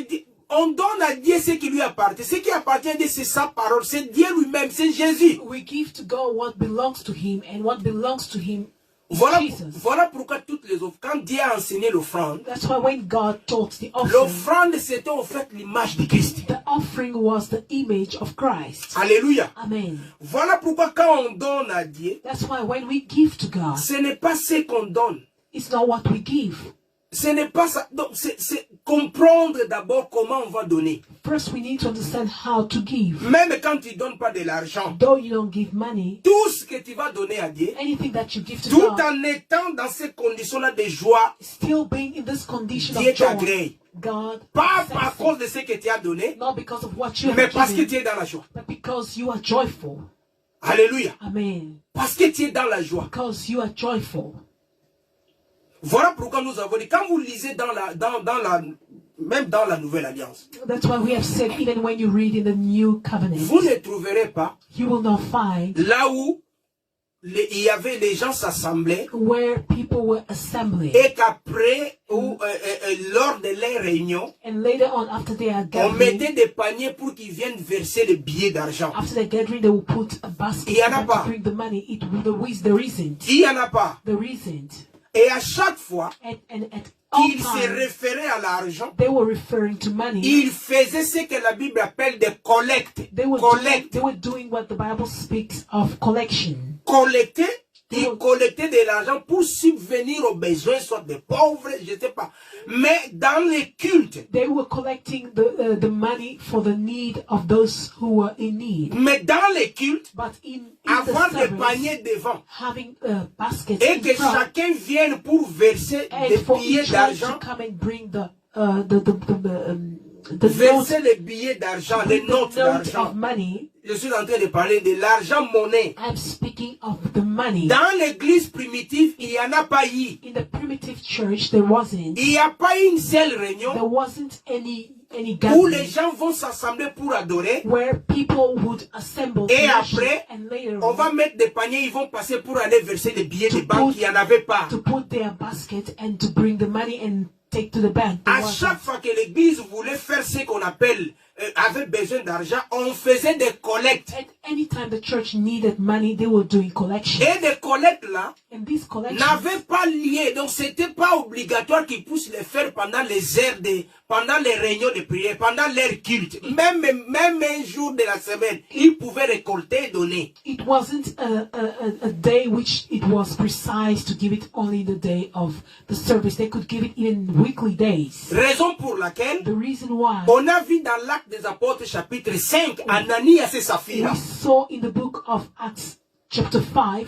on donne à Dieu ce qui lui appartient. Ce qui appartient à Dieu, c'est sa parole. C'est Dieu lui-même, c'est Jésus. We give to God what belongs to him, and what belongs to him is Voilà, Jesus. voilà pourquoi toutes les offrandes, quand Dieu a enseigné l'offrande, That's why when God taught the offering, l'offrande c'était en fait l'image de Christ. the offering was the image of Christ. Alléluia. Amen. Voilà pourquoi quand on donne à Dieu, That's why when we give to God, ce n'est pas ce qu'on donne. it's not what we give. Ce n'est pas ça. Donc, c'est comprendre d'abord comment on va donner. First, we need to understand how to give. Même quand tu ne donnes pas de l'argent, Though you don't give money, tout ce que tu vas donner à Dieu, anything that you give to tout God, en étant dans ces conditions-là de joie, still being in this condition Dieu of joy, t'agrée. God Pas accepts à it. cause de ce que tu as donné, Not because of what you mais have parce que given, tu es dans la joie. but because you are joyful. Alléluia. Amen. Parce que tu es dans la joie. Because you are joyful. Voilà pourquoi nous avons dit, quand vous lisez dans même dans la Nouvelle Alliance, That's why we have said, even when you read in the New Covenant, vous ne trouverez pas you will not find là où il y avait les gens s'assemblaient where people were assembling. et qu'après ou lors de les réunions, And later on, after they are on mettait gathering, des paniers pour qu'ils viennent verser les billets d'argent. after the gathering, they will put a basket Il y en a for them pas. to bring the money. There isn't. Il n'y en a pas. There isn't. Et à chaque fois And at all qu'ils se times, référaient à l'argent, they were referring to money. ils faisaient ce que la Bible appelle des collectes. They were doing what the Bible speaks of collection. Collecter, ils collectaient de l'argent pour subvenir aux besoins, soit des pauvres, je ne sais pas. Mais dans les cultes, They were collecting the money for the need of those who were in need. mais dans les cultes, But in avoir the des service, paniers devant having baskets et in que front, chacun vienne pour verser des and for billets each one to d'argent, come and bring the note, verser les billets d'argent, les notes the note d'argent. of money. Je suis en train de parler de l'argent monnaie. I'm speaking of the money. Dans l'église primitive, il n'y en a pas eu. In the primitive church, there wasn't. Il n'y a pas une seule réunion There wasn't any où les gathering gens vont s'assembler pour adorer. where people would assemble Et to worship, après, and later on va on, mettre des paniers, ils vont passer pour aller verser des billets de To banque. put- Il n'y en avait pas. to put their basket and to bring the money and take to the bank. There À wasn't. chaque fois que l'église voulait faire ce qu'on appelle, avait besoin d'argent, on faisait des collectes. At any time the church needed money, they were doing collection. Et des collectes là And these collections n'avaient pas lié. Donc c'était pas obligatoire qu'ils puissent les faire pendant les heures pendant les réunions de prière, pendant leur culte. Même un jour de la semaine, ils pouvaient récolter et donner. it wasn't a day which it was precise to give it only the day of the service. They could give it even weekly days. Raison pour laquelle The reason why on a vu dans l'Acte des Apôtres chapitre 5, Ananias et Saphira. we saw in the book of Acts chapter 5,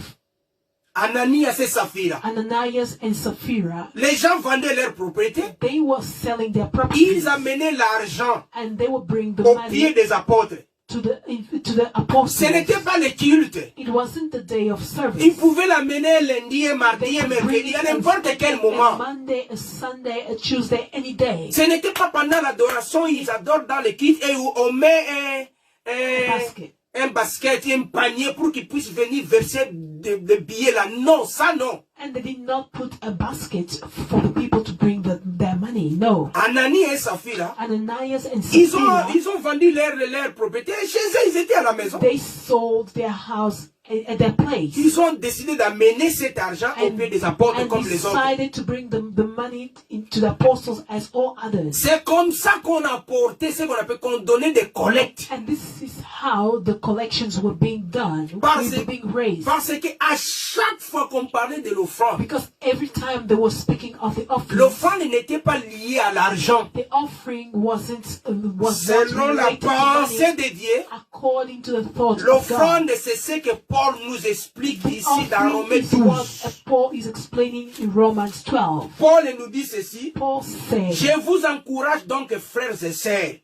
Ananias et Saphira. Ananias and Sapphira, Les gens vendaient leurs propriétés. they were selling their properties Ils amenaient l'argent and they would bring the aux pieds money des apôtres. to the Ce apostles. n'était pas le culte. It wasn't the day of service. Ils pouvaient l'amener lundi et mardi They et could bring mercredi, it à n'importe quel a moment. Monday, a Sunday, a Tuesday, any day. Ce n'était pas pendant l'adoration, ils adorent dans le culte et où on met Basket. un basket, un panier pour qu'ils puissent venir verser des billets là. Non, ça non. And they did not put a basket for the people to bring their money. No. Ananias et Saphira, Ananias and ils Sapphira, ont vendu leur propriété. Chez eux, ils étaient à la maison. they sold their house at their place. Ils ont décidé d'amener cet argent au pied des apôtres and comme les autres. decided to bring the money into the apostles as all others. C'est comme ça qu'on a porté ce qu'on appelle, qu'on donnait des collectes. And this is how the collections were being done, were being raised. Parce que à chaque fois qu'on parlait de l'offrande, Because every time they were speaking of the offering, l'offrande n'était pas liée à l'argent. the offering was not Selon la related to pensée money, de Dieu, according to the thought of God. l'offrande, c'est ce que Paul nous explique The ici dans Romains offering is what 12. Paul is explaining in Romans 12. Paul nous dit ceci. Paul said, Je vous encourage donc, frères et sœurs,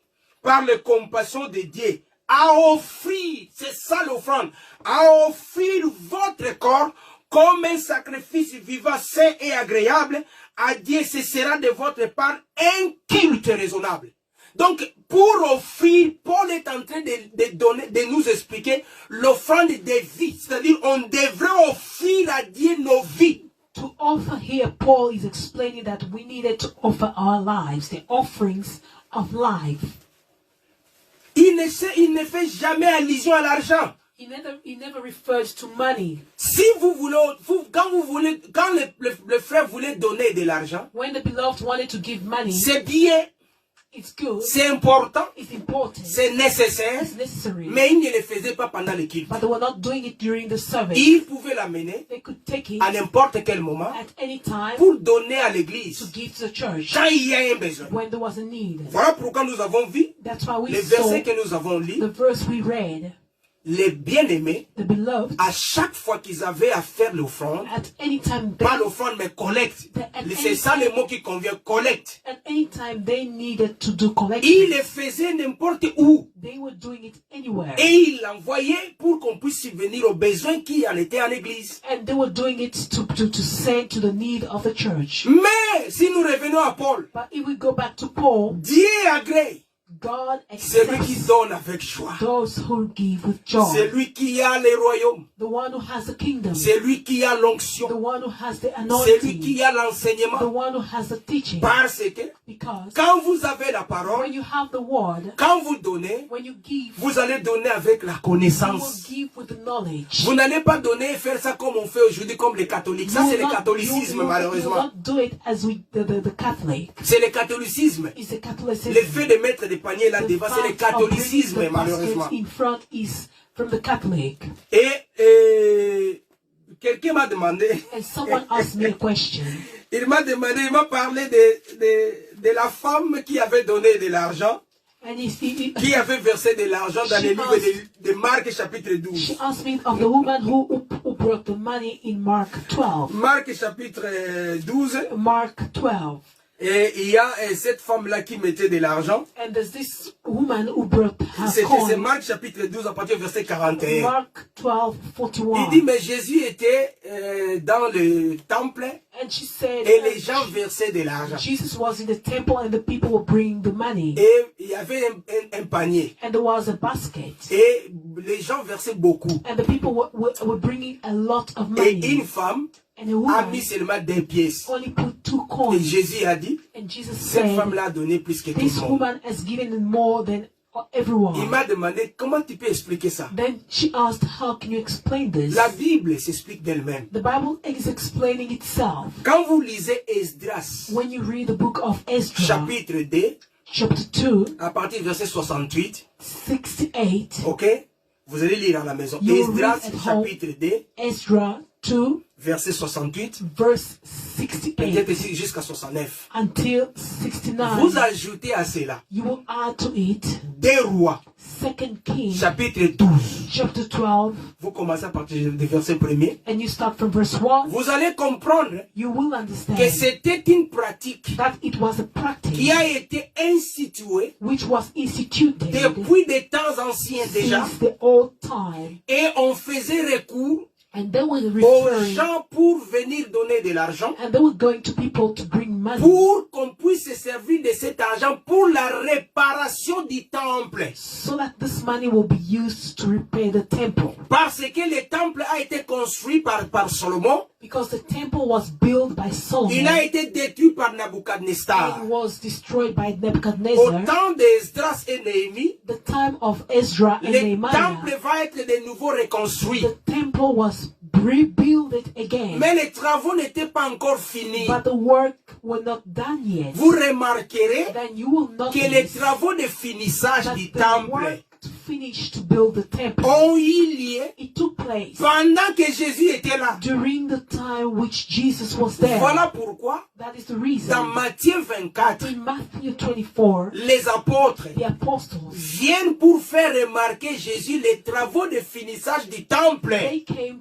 par la compassion de Dieu, à offrir, c'est ça l'offrande, à offrir votre corps comme un sacrifice vivant, saint et agréable à Dieu. Ce sera de votre part un culte raisonnable. Donc, pour offrir, Paul est en train de nous expliquer l'offrande des vies. C'est-à-dire, on devrait offrir à Dieu nos vies. to offer here, Paul is explaining that we needed to offer our lives, the offerings of life. Il ne fait jamais allusion à l'argent. He never referred to money. Si vous voulez, quand le frère voulait donner de l'argent, When the beloved wanted to give money, c'est bien, it's good, c'est important, it's important, c'est nécessaire, it's necessary. mais ils ne le faisaient pas pendant le culte. But they were not doing it during the service. Ils pouvaient l'amener They could take it à n'importe quel moment at any time pour donner à to l'église give to the church quand il y a un besoin. when there was a need. Voilà pourquoi nous avons vu That's why we les saw versets que nous avons lus. the verse we read. les bien-aimés, the beloved, à chaque fois qu'ils avaient à faire l'offrande, at any time pas l'offrande mais collecte, c'est ça le mot qui convient, collecte. at any time they needed to do collection, Ils le faisaient n'importe où. they were doing it anywhere. Et ils l'envoyaient pour qu'on puisse subvenir aux besoins qui en étaient en l'église. And they were doing it to send to the need of the church. Mais si nous revenons à Paul, But if we go back to Paul, Dieu agrée God celui qui accepts donne avec joie. those who give with joy. C'est lui qui a les royaumes. The one who has the kingdom, C'est lui qui a the l'onction. one who has the C'est lui anointing, qui a the l'enseignement. one who has the teaching. Parce que Because quand vous avez la parole, when you have the word, quand vous donnez, when you give, vous allez donner avec la you will connaissance. give with the knowledge. Vous n'allez pas donner et faire ça comme on fait aujourd'hui, comme les catholiques. Ça, c'est le catholicisme, you will malheureusement. not do it as we, the Catholic. C'est le catholicisme. It's the Catholicism. Le fait de mettre des paniers là The devant, c'est le fact of catholicisme, bringing the malheureusement. baskets in front is from the Catholic. Et quelqu'un m'a demandé, And someone asked me a question. il m'a parlé de la femme qui avait donné de l'argent, And qui avait versé de l'argent dans She les livres de Marc chapitre she 12. asked me of the woman who brought the money in Mark 12. Marc chapitre 12, Mark 12. et il y a cette femme-là qui mettait de l'argent. And there's this woman who brought her C'est coin. Marc chapitre 12 à partir du verset 41. Mark 12, Il 41. dit, mais Jésus était dans le temple And she said, et les gens versaient de l'argent. Jesus was in the temple and the people were bringing the money. Et il y avait un panier. And there was a basket. Et les gens versaient beaucoup. And the people were bringing a lot of Et money. une femme And a a woman mis seulement 2 pièces. only put 2 Et coins. Jésus a dit, And Jesus cette said, femme-là a donné plus que tout this le monde. woman has given more than Il everyone. m'a demandé, comment tu peux expliquer ça? Then she asked, how can you explain this? La Bible s'explique d'elle-même. The Bible is explaining itself. Quand vous lisez Esdras, When you read the book of Ezra, chapitre 2, chapter 2, à partir du verset 68, 68, ok? Vous allez lire à la maison. You will Esdras, read at home. chapitre 2, Ezra 2, verset 68, verse peut-être 68 ici jusqu'à 69. until Vous 69. ajoutez à cela You will add to it 2 Rois, 2 Kings, chapitre 12. chapter 12, Vous commencez à partir du verset 1er. and you start from verse 1. Vous allez comprendre You will que understand c'était une pratique that it was a practice qui a été instituée which was instituted depuis des temps anciens déjà, since the old time, et on faisait recours and they were aux referring, gens pour venir donner de l'argent, and they were going to people to bring money pour qu'on puisse se servir de cet argent pour la réparation du temple. so that this money will be used to repair the temple. Parce que le temple a été construit par Salomon, Because the temple was built by Solomon, il a été détruit par and Nabucodonosor. it was destroyed by Au Nebuchadnezzar. temps d'Esdras et Néhémie, The time of Ezra and le Nehemiah, temple va être de nouveau reconstruit. the temple was rebuilt again, Mais les travaux n'étaient pas encore finis. but the work were not done yet. Vous remarquerez Then you will que les notice travaux de finissage that du the temple work to finish to build the temple, ont eu lieu it took place pendant que Jésus était là. during the time which Jesus was there. Voilà pourquoi, That is the dans reason. Matthieu 24, In Matthew 24, les apôtres the apostles, viennent pour faire remarquer Jésus les travaux de finissage du temple. they came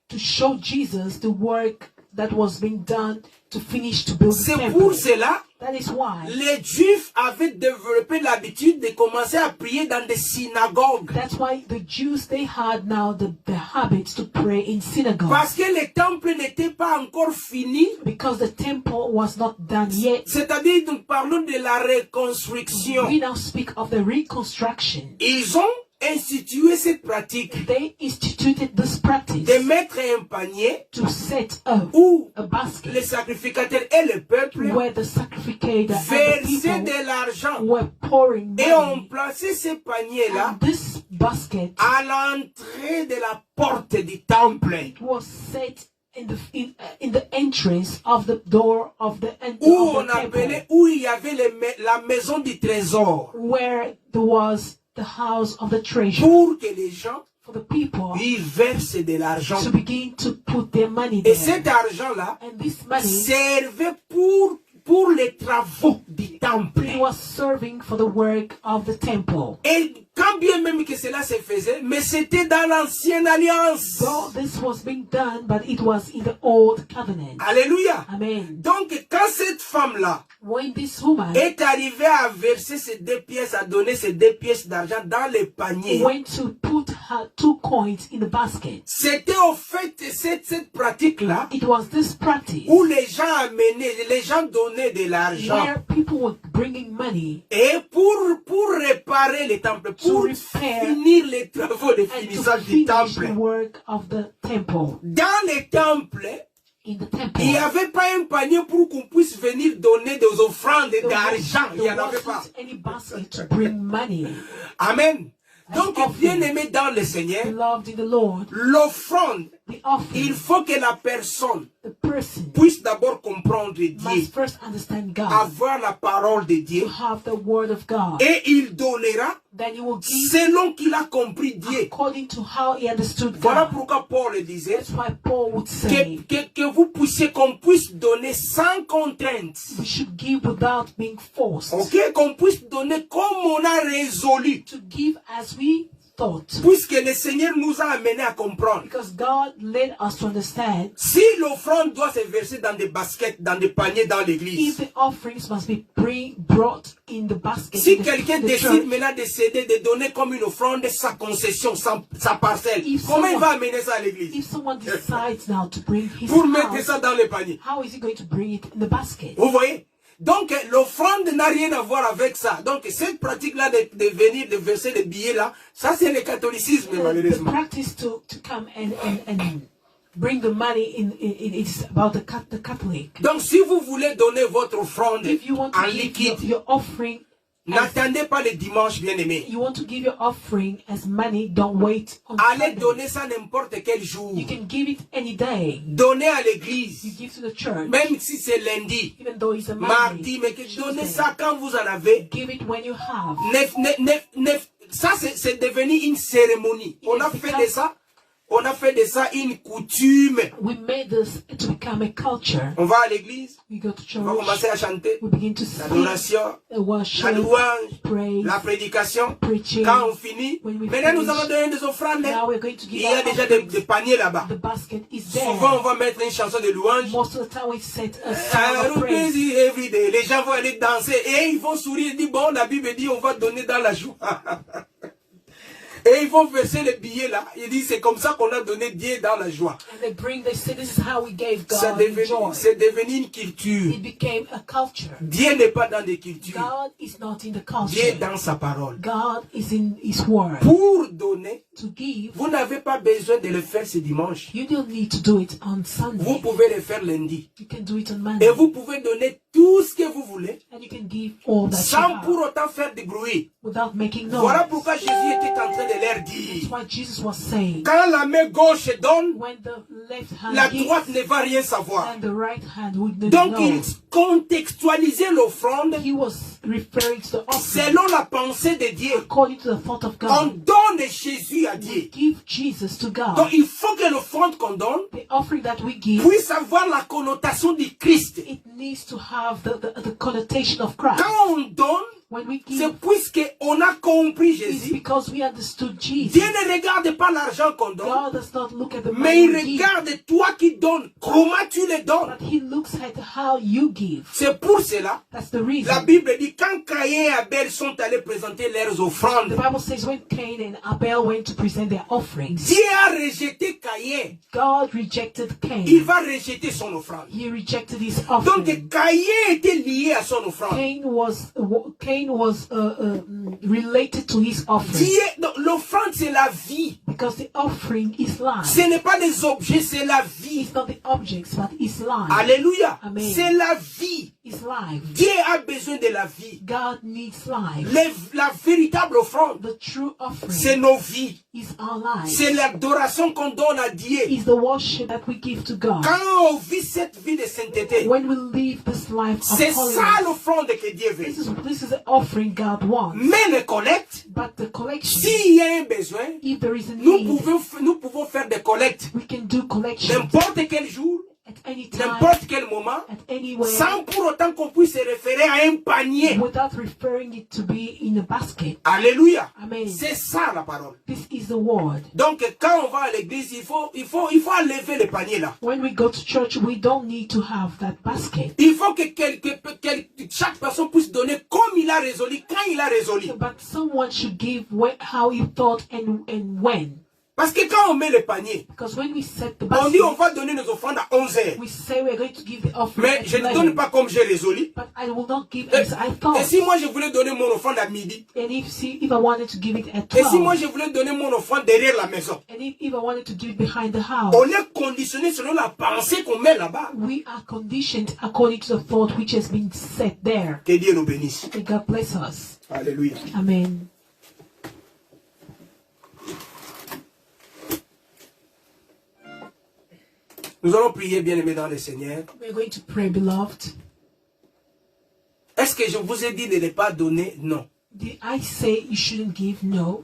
to show Jesus the work that was being done to finish to build the C'est temple. pour cela That is why. les Juifs avaient développé l'habitude de commencer à prier dans des synagogues. That's why the Jews, they had now the habit to pray in synagogues. Parce que le temple n'était pas encore fini. Because the temple was not done yet. C'est-à-dire, nous parlons de la reconstruction. We now speak of the reconstruction. Ils ont institué cette pratique They instituted this practice de mettre un panier to set up où a les basket sacrificateurs et le peuple where the sacrificator and the versaient people de l'argent. were pouring Et on money. plaçait ce panier-là And this basket à l'entrée de la porte du temple. was set in the entrance of the door of the Où of on the temple, appelait, où il y avait la maison du trésor. where there was the house of the treasure, Pour que les gens for the people y versent de l'argent. to begin to put their money Et there. cet argent-là And this money servait pour pour les travaux du temple. It was serving for the work of the temple. Et quand bien même que cela se faisait, mais c'était dans l'ancienne alliance. Though this was being done, but it was in the old covenant. Alléluia. Amen. Donc quand cette femme-là When this woman est arrivée à verser ces 2 pièces, à donner ces 2 pièces d'argent dans le panier, went to put her 2 coins in the basket, c'était au fait cette pratique-là it was this practice où les gens amenaient, les gens donnaient de l'argent. where people were bringing money Et pour réparer le temple, pour repair finir les travaux de and to finissage du finish the temple. work of the temple. Dans le temple, In the temple, il n'y avait pas un panier pour qu'on puisse venir donner des offrandes there d'argent. Il n'y en avait pas. wasn't any basket to bring money. Amen. Donc, offering. bien-aimé dans le Seigneur, Beloved in the Lord, l'offrande, the offering, il faut que la personne the person puisse d'abord comprendre Dieu, must first understand God, avoir la parole de Dieu, to have the word of God. et il donnera Then he will give selon qu'il a compris Dieu. according to how he understood Voilà God. pourquoi Paul disait That's why Paul would say que vous puissiez, qu'on puisse donner sans contrainte. we should give without being forced. Ok, qu'on puisse donner comme on a résolu. To give as we thought. Puisque le Seigneur nous a amenés à comprendre. Because God led us to understand Si l'offrande doit se verser dans des baskets, dans des paniers dans if l'église. the offerings must be brought in the basket. Si in quelqu'un the décide church. maintenant de céder, de donner comme une offrande sa concession, sa parcelle, If comment il someone- va amener ça à l'église? If someone decides now to bring his Pour mettre house, ça dans les paniers. how is he going to bring it in the basket? Vous voyez? Donc, l'offrande n'a rien à voir avec ça. Donc, cette pratique-là de venir, de verser les billets là, ça c'est le catholicisme, The malheureusement. practice to come and bring the money it's about the Catholic. Donc, si vous voulez donner votre offrande If you want to en give liquide, your offering, n'attendez pas le dimanche, bien-aimé. you want to give your offering as money, don't wait on Allez Sunday. donner ça n'importe quel jour. You can give it any day. Donnez à You l'église, give to the church, même si c'est lundi, even though it's a mardi, Monday. mais que donnez Tuesday. ça quand vous en avez. Give it when you have. Ça, c'est devenu une cérémonie. On a Yes, fait de ça. On a fait de ça une coutume. We made this to become a culture. On va à l'église, We go to on va church. commencer à chanter. We begin to sing, L'adoration, la worship, louange, praise, la prédication. preaching. Quand on finit, When we maintenant nous finish, allons donner des offrandes. Now we're going to Il give y a our déjà offerings. des paniers là-bas. The basket is Souvent, on there. va mettre une chanson de louange. Most of the time we set a song of praise. Every day. Les gens vont aller danser et ils vont sourire et dire, bon, la Bible dit, on va donner dans la joie. Et ils vont verser les billets là. Ils disent, c'est comme ça qu'on a donné Dieu dans la joie. And they say this is how we gave God joy. C'est devenu une culture. It became a culture. Dieu n'est pas dans des cultures. God is not in the Dieu est culture. dans sa parole. God is in His word. Pour donner, To give, vous n'avez pas besoin de le faire ce dimanche. you don't need to do it on Vous Sunday. pouvez le faire lundi. You can do it on Et Monday. vous pouvez donner tout ce que vous voulez And you can give all that you sans pour have autant faire de bruit. without making Voilà noise. pourquoi Jésus était en train de leur That's dire, what Jesus was saying. quand la main gauche donne, When the left la hand droite gives, ne va rien savoir. and the right hand would not Donc know. il contextualisait l'offrande He was referring to the offering selon la pensée de Dieu. according to the thought of On God. donne Jésus à Dieu. Give Jesus to Donc God. il faut que l'offrande qu'on donne The offering that we give, puisse avoir la connotation du Christ. it needs to have the connotation of Christ. Quand on donne, When we c'est give, puisqu'on a compris it's Jésus. because we understood Jesus. Dieu ne regarde pas l'argent qu'on donne, God does not look at the mais money il we give, regarde toi qui donnes, comment tu le donnes. but He looks at how you give. C'est pour cela, That's the la reason. Bible dit, quand Caïn et Abel sont allés présenter leurs The offrandes, Bible says when Cain and Abel went to present their offerings, Dieu a rejeté Caïn. God rejected Il Cain. va rejeter son offrande. He rejected his Donc offering. Caïn était lié à son offrande. Cain was related to his offering Dieu, donc, l'offrande c'est la vie. because the offering is life. Ce n'est pas des objets, c'est la vie. It's not the objects, but it's life. Alléluia. Amen. C'est la vie. It's life. Dieu a besoin de la vie. God needs life. La véritable offrande, The true c'est offering nos vies. is our life. C'est l'adoration qu'on donne à Dieu. Is the worship that we give to God. Quand on vit cette vie de sainteté, When we live this life of c'est ça holiness, l'offrande que Dieu veut. this is the offering God wants. Mais le collecte, But the collection, s'il y a un besoin, if there is a nous need, pouvons faire des collectes we can do collection n'importe quel jour, at any time, n'importe quel moment, at anywhere, sans pour autant qu'on puisse se référer à un panier. without referring it to be in a basket. Alléluia. Amen. C'est ça la parole. This is the word. Donc quand on va à l'église, il faut enlever le panier là. When we go to church, we don't need to have that basket. Il faut que chaque personne puisse donner comme il a résolu, quand il a résolu. But someone should give how he thought and when. Parce que quand on met le panier, Because when we set the on dit on basket, va donner nos offrandes à 11 heures. we say we're going to give the offering Mais at je ne 11. donne pas comme j'ai résolu. But I will not give Et, as I thought. et si moi je voulais donner mon offrande à midi, And if I wanted to give it at et si 12, moi je voulais donner mon offrande derrière la maison, and if I wanted to do it behind the house, on est conditionné selon la pensée qu'on met là-bas. we are conditioned according to the thought which has been set there. Que Dieu nous bénisse. May God bless us. Alléluia. Amen. Nous allons prier, bien-aimés dans le Seigneur. We're going to pray, beloved. Est-ce que je vous ai dit de ne pas donner? Non. Did I say you shouldn't give? No.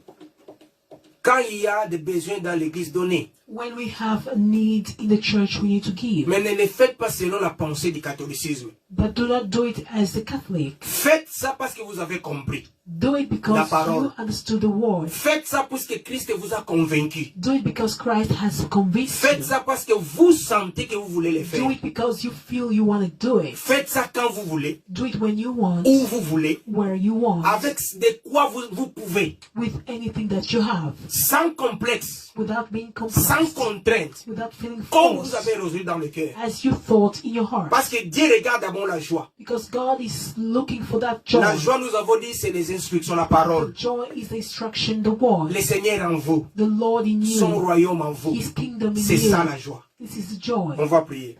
Quand il y a des besoins dans l'église, donnez. When we have a need in the church, we need to give. Mais ne le faites pas selon la pensée du catholicisme. But do not do it as the Catholic. Faites ça parce que vous avez compris. Do it La because parole. you understood the word. Faites ça parce que Christ vous a convaincu. Do it because Christ has convinced Faites you. ça parce que vous sentez que vous voulez le Do faire. it because you feel you want to do it. Faites ça quand vous voulez, Do it when you want, où vous voulez, where you want, avec de quoi vous pouvez, with anything that you have, sans complexe, without being sans complex, contrainte, without feeling comme vous forced, avez résolu dans le cœur. as you thought in your heart. Parce que Dieu regarde d'abord la joie. Because God is looking for that joy. La joie, nous avons dit, c'est les instructions, la parole. The joy is the instruction, the word. Le Seigneur en vous, The Lord in son you, royaume en vous. His kingdom in C'est you. ça la joie. This is the joy. On va prier.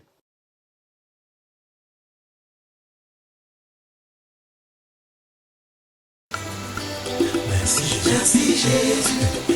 Merci Jésus.